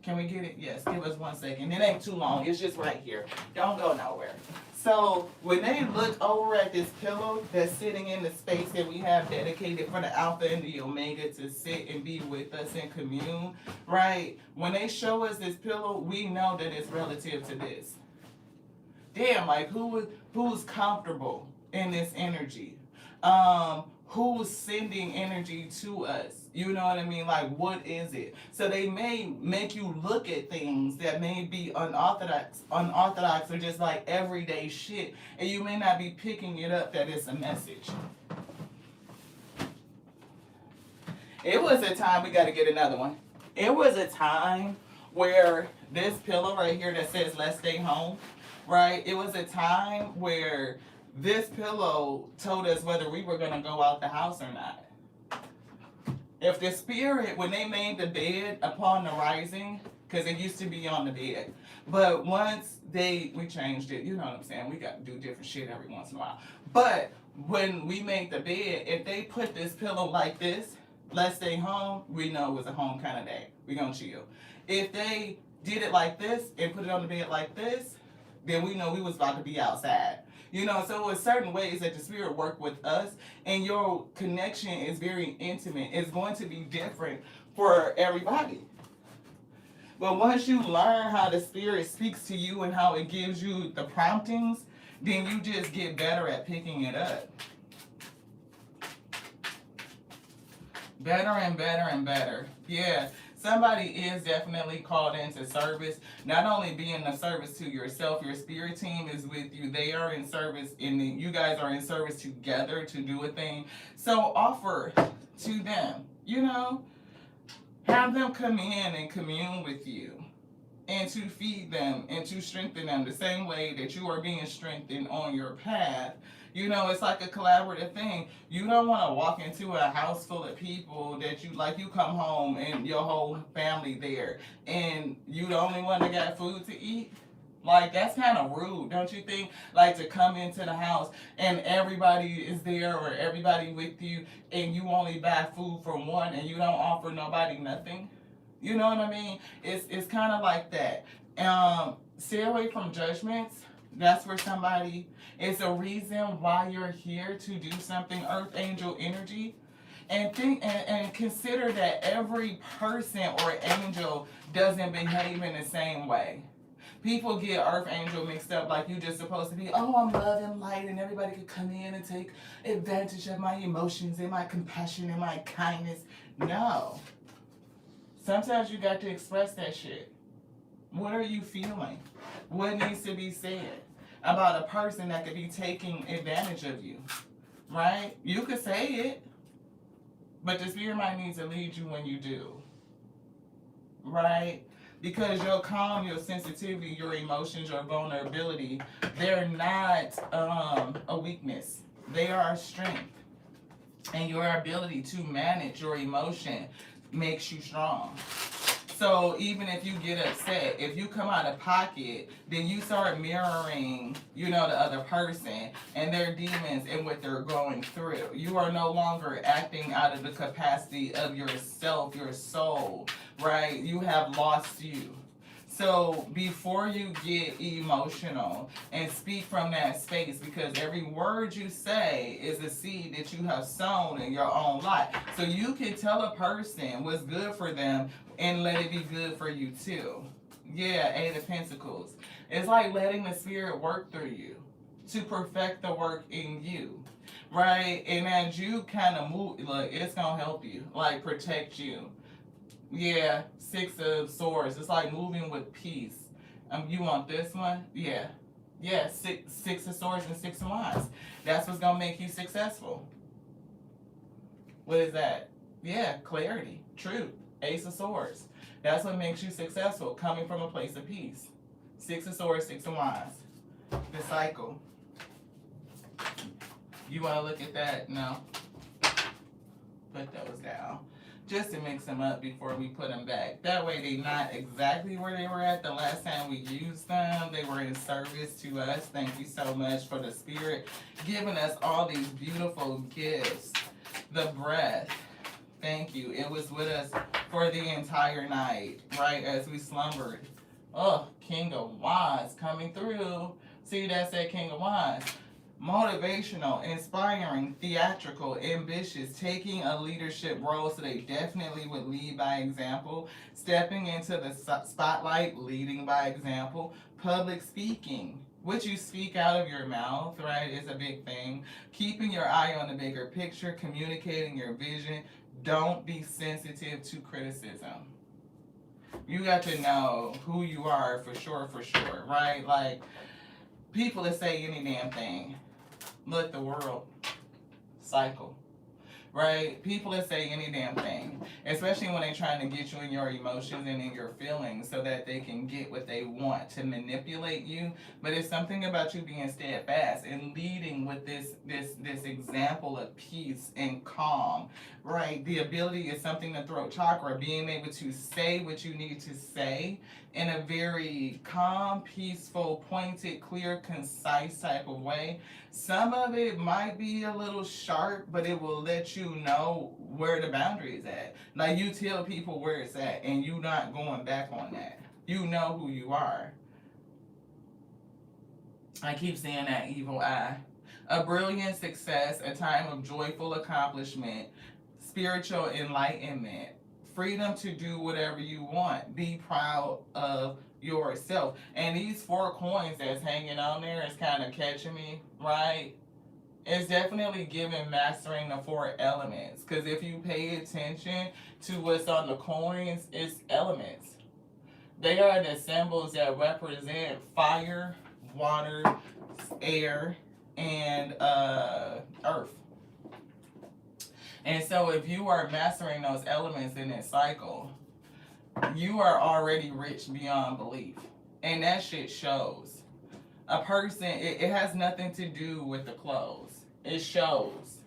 Can we get it? Yes, give us 1 second. It ain't too long. It's just right here. Don't go nowhere. So when they look over at this pillow that's sitting in the space that we have dedicated for the Alpha and the Omega to sit and be with us and commune, right? When they show us this pillow, we know that it's relative to this. Damn, like who's comfortable in this energy? Who's sending energy to us? You know what I mean? Like, what is it? So they may make you look at things that may be unorthodox or just like everyday shit, and you may not be picking it up that it's a message. It was a time, we got to get another one. It was a time where this pillow right here that says "Let's stay home," right? It was a time where this pillow told us whether we were going to go out the house or not. If the spirit, when they made the bed upon the rising, because it used to be on the bed, but once we changed it, you know what I'm saying? We got to do different shit every once in a while. But when we made the bed, if they put this pillow like this, "Let's stay home," we know it was a home kind of day. We gonna chill. If they did it like this and put it on the bed like this, then we know we was about to be outside. You know, so with certain ways that the spirit work with us, and your connection is very intimate. It's going to be different for everybody. But once you learn how the spirit speaks to you and how it gives you the promptings, then you just get better at picking it up. Better and better and better. Yeah. Somebody is definitely called into service. Not only being a service to yourself, your spirit team is with you. They are in service, and you guys are in service together to do a thing. So offer to them, you know, have them come in and commune with you, and to feed them and to strengthen them the same way that you are being strengthened on your path. You know, it's like a collaborative thing. You don't want to walk into a house full of people that you come home and your whole family there, and you the only one that got food to eat. Like, that's kind of rude, don't you think? Like, to come into the house and everybody is there or everybody with you, and you only buy food from one and you don't offer nobody nothing. You know what I mean? It's kind of like that. Stay away from judgments. That's where somebody, it's a reason why you're here to do something, Earth Angel energy. And think and consider that every person or angel doesn't behave in the same way. People get Earth Angel mixed up like you just supposed to be, oh, I'm love and light, and everybody can come in and take advantage of my emotions and my compassion and my kindness. No. Sometimes you got to express that shit. What are you feeling? What needs to be said about a person that could be taking advantage of you? Right? You could say it, but the spirit might need to lead you when you do. Right? Because your calm, your sensitivity, your emotions, your vulnerability, they're not a weakness. They are a strength. And your ability to manage your emotion makes you strong. So even if you get upset, if you come out of pocket, then you start mirroring, you know, the other person and their demons and what they're going through. You are no longer acting out of the capacity of yourself, your soul, right? You have lost you. So before you get emotional and speak from that space, because every word you say is a seed that you have sown in your own life. So you can tell a person what's good for them and let it be good for you too. Yeah, Eight of Pentacles. It's like letting the spirit work through you to perfect the work in you, right? And as you kind of move, like, it's going to help you, like protect you. Yeah, Six of Swords. It's like moving with peace. You want this one? Yeah. Yeah, six of Swords and Six of Wands. That's what's going to make you successful. What is that? Yeah, clarity, truth. Ace of Swords. That's what makes you successful, coming from a place of peace. Six of Swords, Six of Wands. The cycle. You want to look at that? No. Put those down. just to mix them up before we put them back. That way they not exactly where they were at the last time we used them. They were in service to us. Thank you so much for the Spirit giving us all these beautiful gifts. The breath. Thank you. It was with us for the entire night, right, as we slumbered. Oh, King of Wands coming through. See, that's that King of Wands. Motivational, inspiring, theatrical, ambitious, taking a leadership role, so they definitely would lead by example. Stepping into the spotlight, leading by example. Public speaking. What you speak out of your mouth, right, is a big thing. Keeping your eye on the bigger picture, communicating your vision. Don't be sensitive to criticism. You got to know who you are for sure, right? Like, people that say any damn thing. Let the world cycle, right? People that say any damn thing, especially when they're trying to get you in your emotions and in your feelings so that they can get what they want to manipulate you. But it's something about you being steadfast and leading with this example of peace and calm, right? The ability is something, the throat chakra, being able to say what you need to say in a very calm, peaceful, pointed, clear, concise type of way. Some of it might be a little sharp, but it will let you know where the boundary is at. Like, you tell people where it's at, and you not going back on that. You know who you are. I keep saying that evil eye. A brilliant success, a time of joyful accomplishment, spiritual enlightenment, freedom to do whatever you want. Be proud of yourself. And these 4 coins that's hanging on there is kind of catching me, right? It's definitely giving mastering the 4 elements. Because if you pay attention to what's on the coins, it's elements. They are the symbols that represent fire, water, air, and earth. And so if you are mastering those elements in this cycle, you are already rich beyond belief. And that shit shows. A person, it has nothing to do with the clothes. It shows.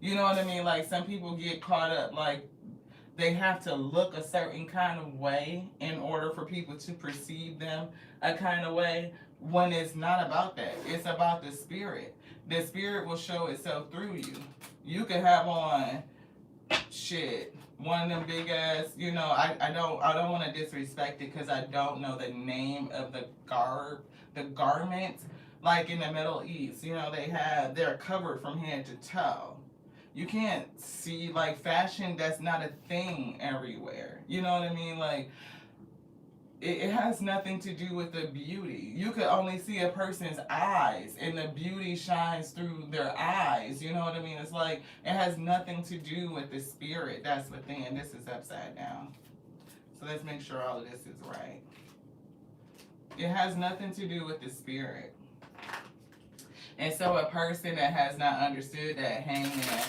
You know what I mean? Like, some people get caught up, like, they have to look a certain kind of way in order for people to perceive them a kind of way, when it's not about that. It's about the Spirit. The Spirit will show itself through you. You could have on shit, one of them big ass, you know, I don't want to disrespect it because I don't know the name of the garment. Like in the Middle East, you know, they're covered from head to toe. You can't see, like, fashion, that's not a thing everywhere. You know what I mean? Like, it has nothing to do with the beauty. You could only see a person's eyes, and the beauty shines through their eyes. You know what I mean? It's like, it has nothing to do with the Spirit that's within. This is upside down. So let's make sure all of this is right. It has nothing to do with the Spirit. And so a person that has not understood that, hangman,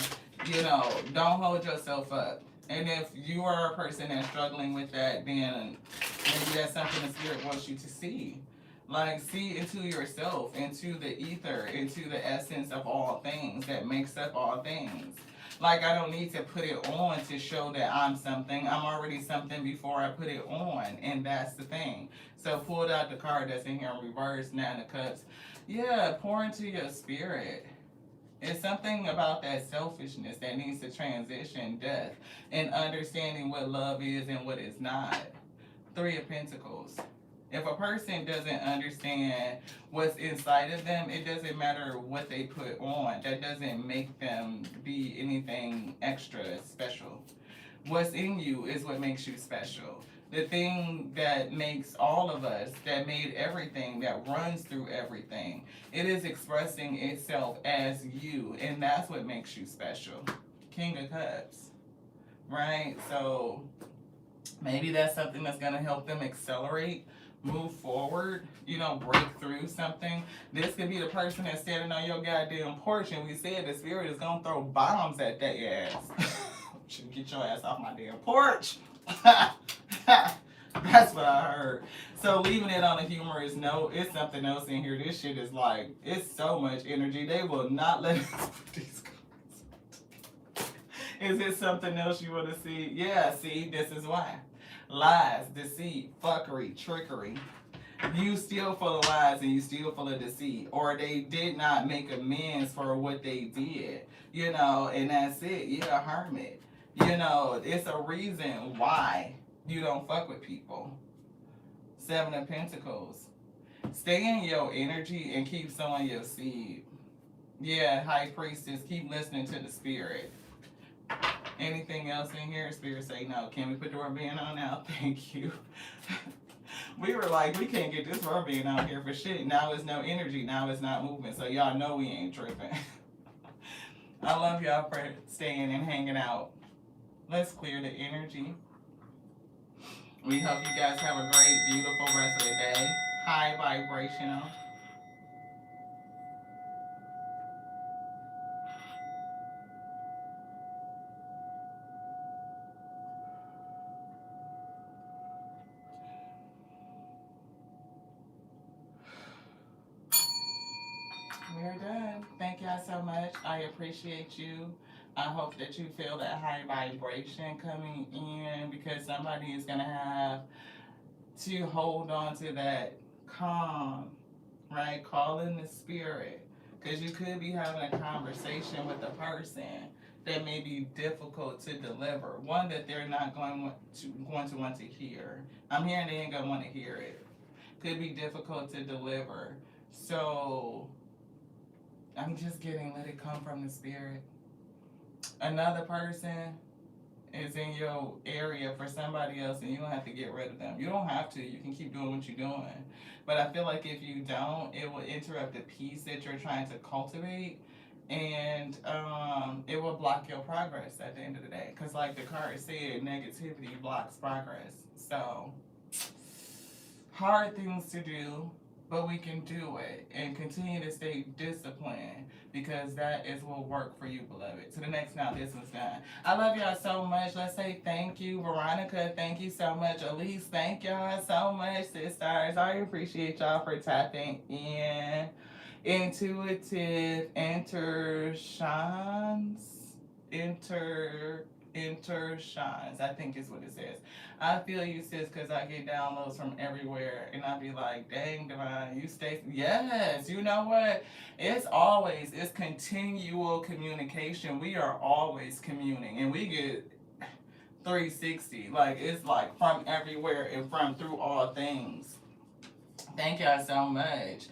you know, don't hold yourself up. And if you are a person that's struggling with that, then maybe that's something the Spirit wants you to see. Like, see into yourself, into the ether, into the essence of all things that makes up all things. Like, I don't need to put it on to show that I'm something. I'm already something before I put it on, and that's the thing. So pulled out the card that's in here in reverse, Nine of Cups. Yeah, pour into your spirit. It's something about that selfishness that needs to transition death and understanding what love is and what it's not. 3 of Pentacles. If a person doesn't understand what's inside of them, it doesn't matter what they put on. That doesn't make them be anything extra special. What's in you is what makes you special. The thing that makes all of us, that made everything, that runs through everything, it is expressing itself as you, and that's what makes you special. King of Cups, right? So maybe that's something that's going to help them accelerate, move forward, you know, break through something. This could be the person that's standing on your goddamn porch, and we said the Spirit is going to throw bombs at that ass. Should get your ass off my damn porch. That's what I heard. So leaving it on a humorous note, it's something else in here. This shit is like, it's so much energy. They will not let us put these cards. Is it something else you want to see? Yeah, see, this is why. Lies, deceit, fuckery, trickery. You still full of lies and you still full of deceit. Or they did not make amends for what they did. And that's it. You're a hermit. It's a reason why you don't fuck with people. Seven of Pentacles. Stay in your energy and keep sowing your seed. Yeah, High Priestess, keep listening to the spirit. Anything else in here? Spirit say no. Can we put the rubber band on now? Thank you. We were like, we can't get this rubber band out here for shit. Now it's no energy. Now it's not moving. So y'all know we ain't tripping. I love y'all for staying and hanging out. Let's clear the energy. We hope you guys have a great, beautiful rest of the day. High vibrational. We're done. Thank y'all so much. I appreciate you. I hope that you feel that high vibration coming in, because somebody is going to have to hold on to that calm, right? Call in the spirit, because you could be having a conversation with a person that may be difficult to deliver, one that they're not going to want to hear. I'm hearing they ain't going to want to hear it. Could be difficult to deliver. So I'm just getting, let it come from the spirit. Another person is in your area for somebody else and you don't have to get rid of them. You don't have to. You can keep doing what you're doing. But I feel like if you don't, it will interrupt the peace that you're trying to cultivate, and it will block your progress at the end of the day. Because like the card said, negativity blocks progress. So, hard things to do, but we can do it and continue to stay disciplined, because that is what will work for you, beloved. To the next now, this one's done. I love y'all so much. Let's say thank you. Veronica, thank you so much. Elise, thank y'all so much, sisters. I appreciate y'all for tapping in. Intuitive intershines, I think is what it says. I feel you, sis, because I get downloads from everywhere, and I be like, dang, Divine, you stay. Yes, you know what? It's continual communication. We are always communing, and we get 360. Like, it's like from everywhere and from through all things. Thank y'all so much.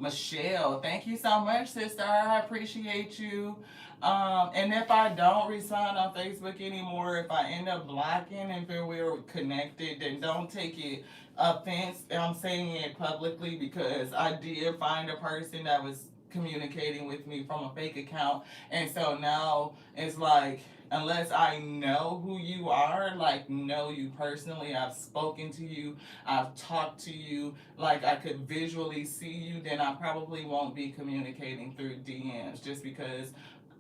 Michelle, thank you so much, sister. I appreciate you. And if I don't respond on Facebook anymore, if I end up blocking and feel we're connected, then don't take it offense. I'm saying it publicly because I did find a person that was communicating with me from a fake account, and so now it's like, unless I know who you are, like know you personally, I've spoken to you, I've talked to you, like I could visually see you, then I probably won't be communicating through DMs, just because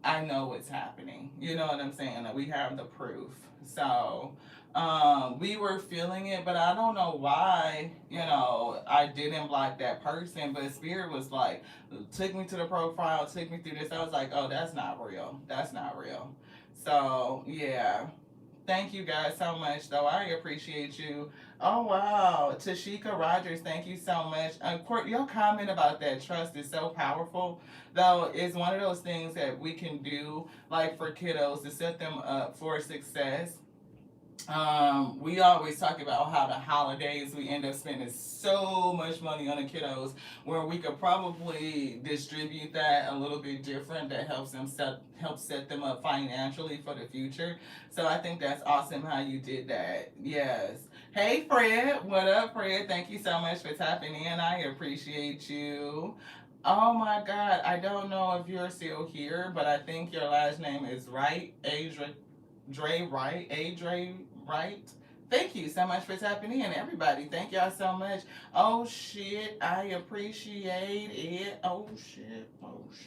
I know what's happening. You know what I'm saying? That we have the proof. So we were feeling it, but I don't know why, I didn't block that person, but Spirit was like, took me to the profile, took me through this. I was like, oh, that's not real. That's not real. So, yeah. Thank you guys so much, though. I appreciate you. Oh, wow. Tashika Rogers, thank you so much. Your comment about that trust is so powerful, though. It's one of those things that we can do, like for kiddos, to set them up for success. We always talk about how the holidays we end up spending so much money on the kiddos, where we could probably distribute that a little bit different, that helps set them up financially for the future. So I think that's awesome how you did that. Yes. Hey Fred, what up Fred? Thank you so much for tapping in. I appreciate you. Oh my God, I don't know if you're still here, but I think your last name is right, Dre Wright, Right? Thank you so much for tapping in, everybody. Thank y'all so much. Oh shit, I appreciate it. Oh shit.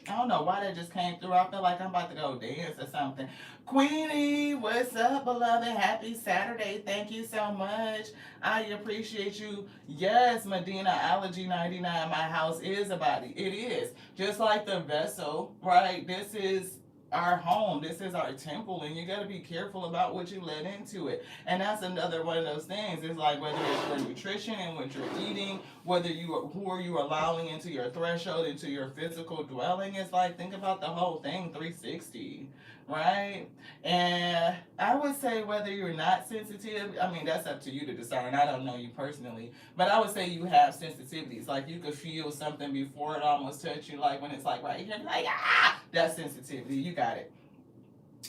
I don't know why that just came through. I feel like I'm about to go dance or something. Queenie, what's up, beloved? Happy Saturday. Thank you so much. I appreciate you. Yes, Medina Allergy 99. My house is a body. It is. Just like the vessel, right? This is our home. This is our temple, and you got to be careful about what you let into it. And that's another one of those things. It's like whether it's your nutrition and what you're eating, whether you are, who are you allowing into your threshold, into your physical dwelling. It's like think about the whole thing 360, right? And I would say whether you're not sensitive, I mean that's up to you to discern. I don't know you personally, but I would say you have sensitivities. Like you could feel something before it almost touch you, like when it's like right here, like ah, that's sensitivity. You got it.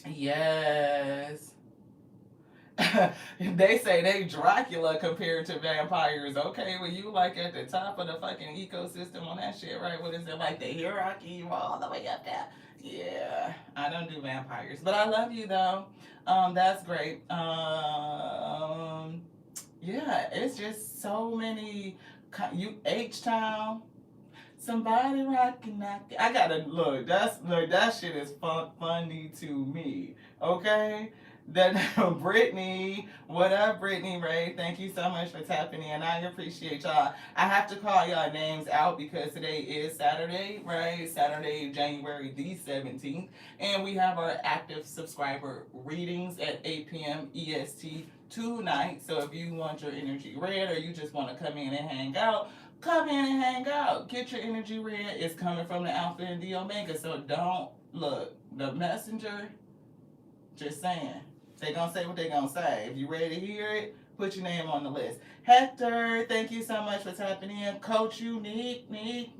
Yes. They say they Dracula compared to vampires. Okay, well you like at the top of the fucking ecosystem on that shit, right? What is it like the hierarchy? You all the way up there. Yeah, I don't do vampires, but I love you though. That's great. Yeah, it's just so many. You H Town. Somebody rockin' knock. I gotta look. Look. That shit is funny to me. Okay. That Brittany, what up, Brittany Ray? Thank you so much for tapping in. I appreciate y'all. I have to call y'all names out because today is Saturday, right? Saturday, January the 17th, and we have our active subscriber readings at 8 p.m. EST tonight. So if you want your energy read or you just want to come in and hang out, come in and hang out. Get your energy read. It's coming from the Alpha and the Omega. So don't look. The messenger, just saying. They gonna say what they gonna say. If you ready to hear it, put your name on the list. Hector, thank you so much for tapping in. Coach Unique, Neek.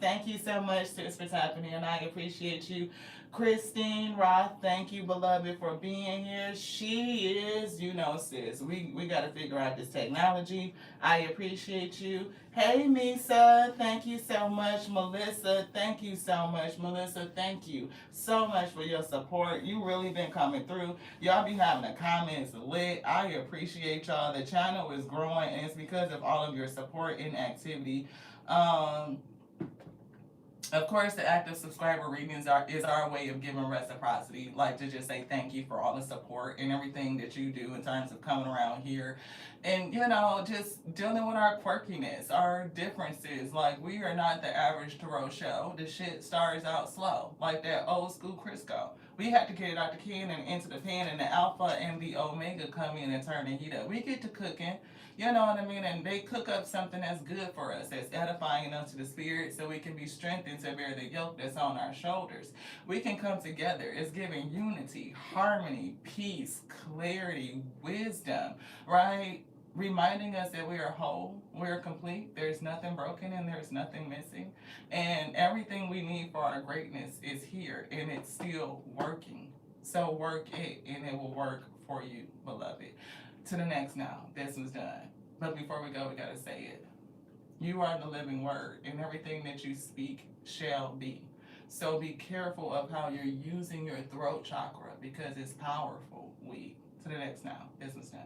Thank you so much, sis, for tapping in. I appreciate you. Christine Roth, thank you, beloved, for being here. She is, you know, sis. We got to figure out this technology. I appreciate you. Hey, Misa, thank you so much. Melissa, thank you so much. Melissa, thank you so much for your support. You really been coming through. Y'all be having the comments lit. I appreciate y'all. The channel is growing, and it's because of all of your support and activity. Of course, the active subscriber readings is our way of giving reciprocity, like to just say thank you for all the support and everything that you do in terms of coming around here and, you know, just dealing with our quirkiness, our differences. Like, we are not the average Tarot show. The shit starts out slow, like that old school Crisco. We had to get it out the can and into the pan, and the Alpha and the Omega come in and turn the heat up. We get to cooking. You know what I mean? And they cook up something that's good for us, that's edifying us to the spirit, so we can be strengthened to bear the yoke that's on our shoulders. We can come together. It's giving unity, harmony, peace, clarity, wisdom, right? Reminding us that we are whole, we're complete, there's nothing broken, and there's nothing missing. And everything we need for our greatness is here, and it's still working. So work it, and it will work for you, beloved. To the next now. This was done. But before we go, we gotta say it. You are the living word, and everything that you speak shall be. So be careful of how you're using your throat chakra because it's powerful. To the next now. This was done.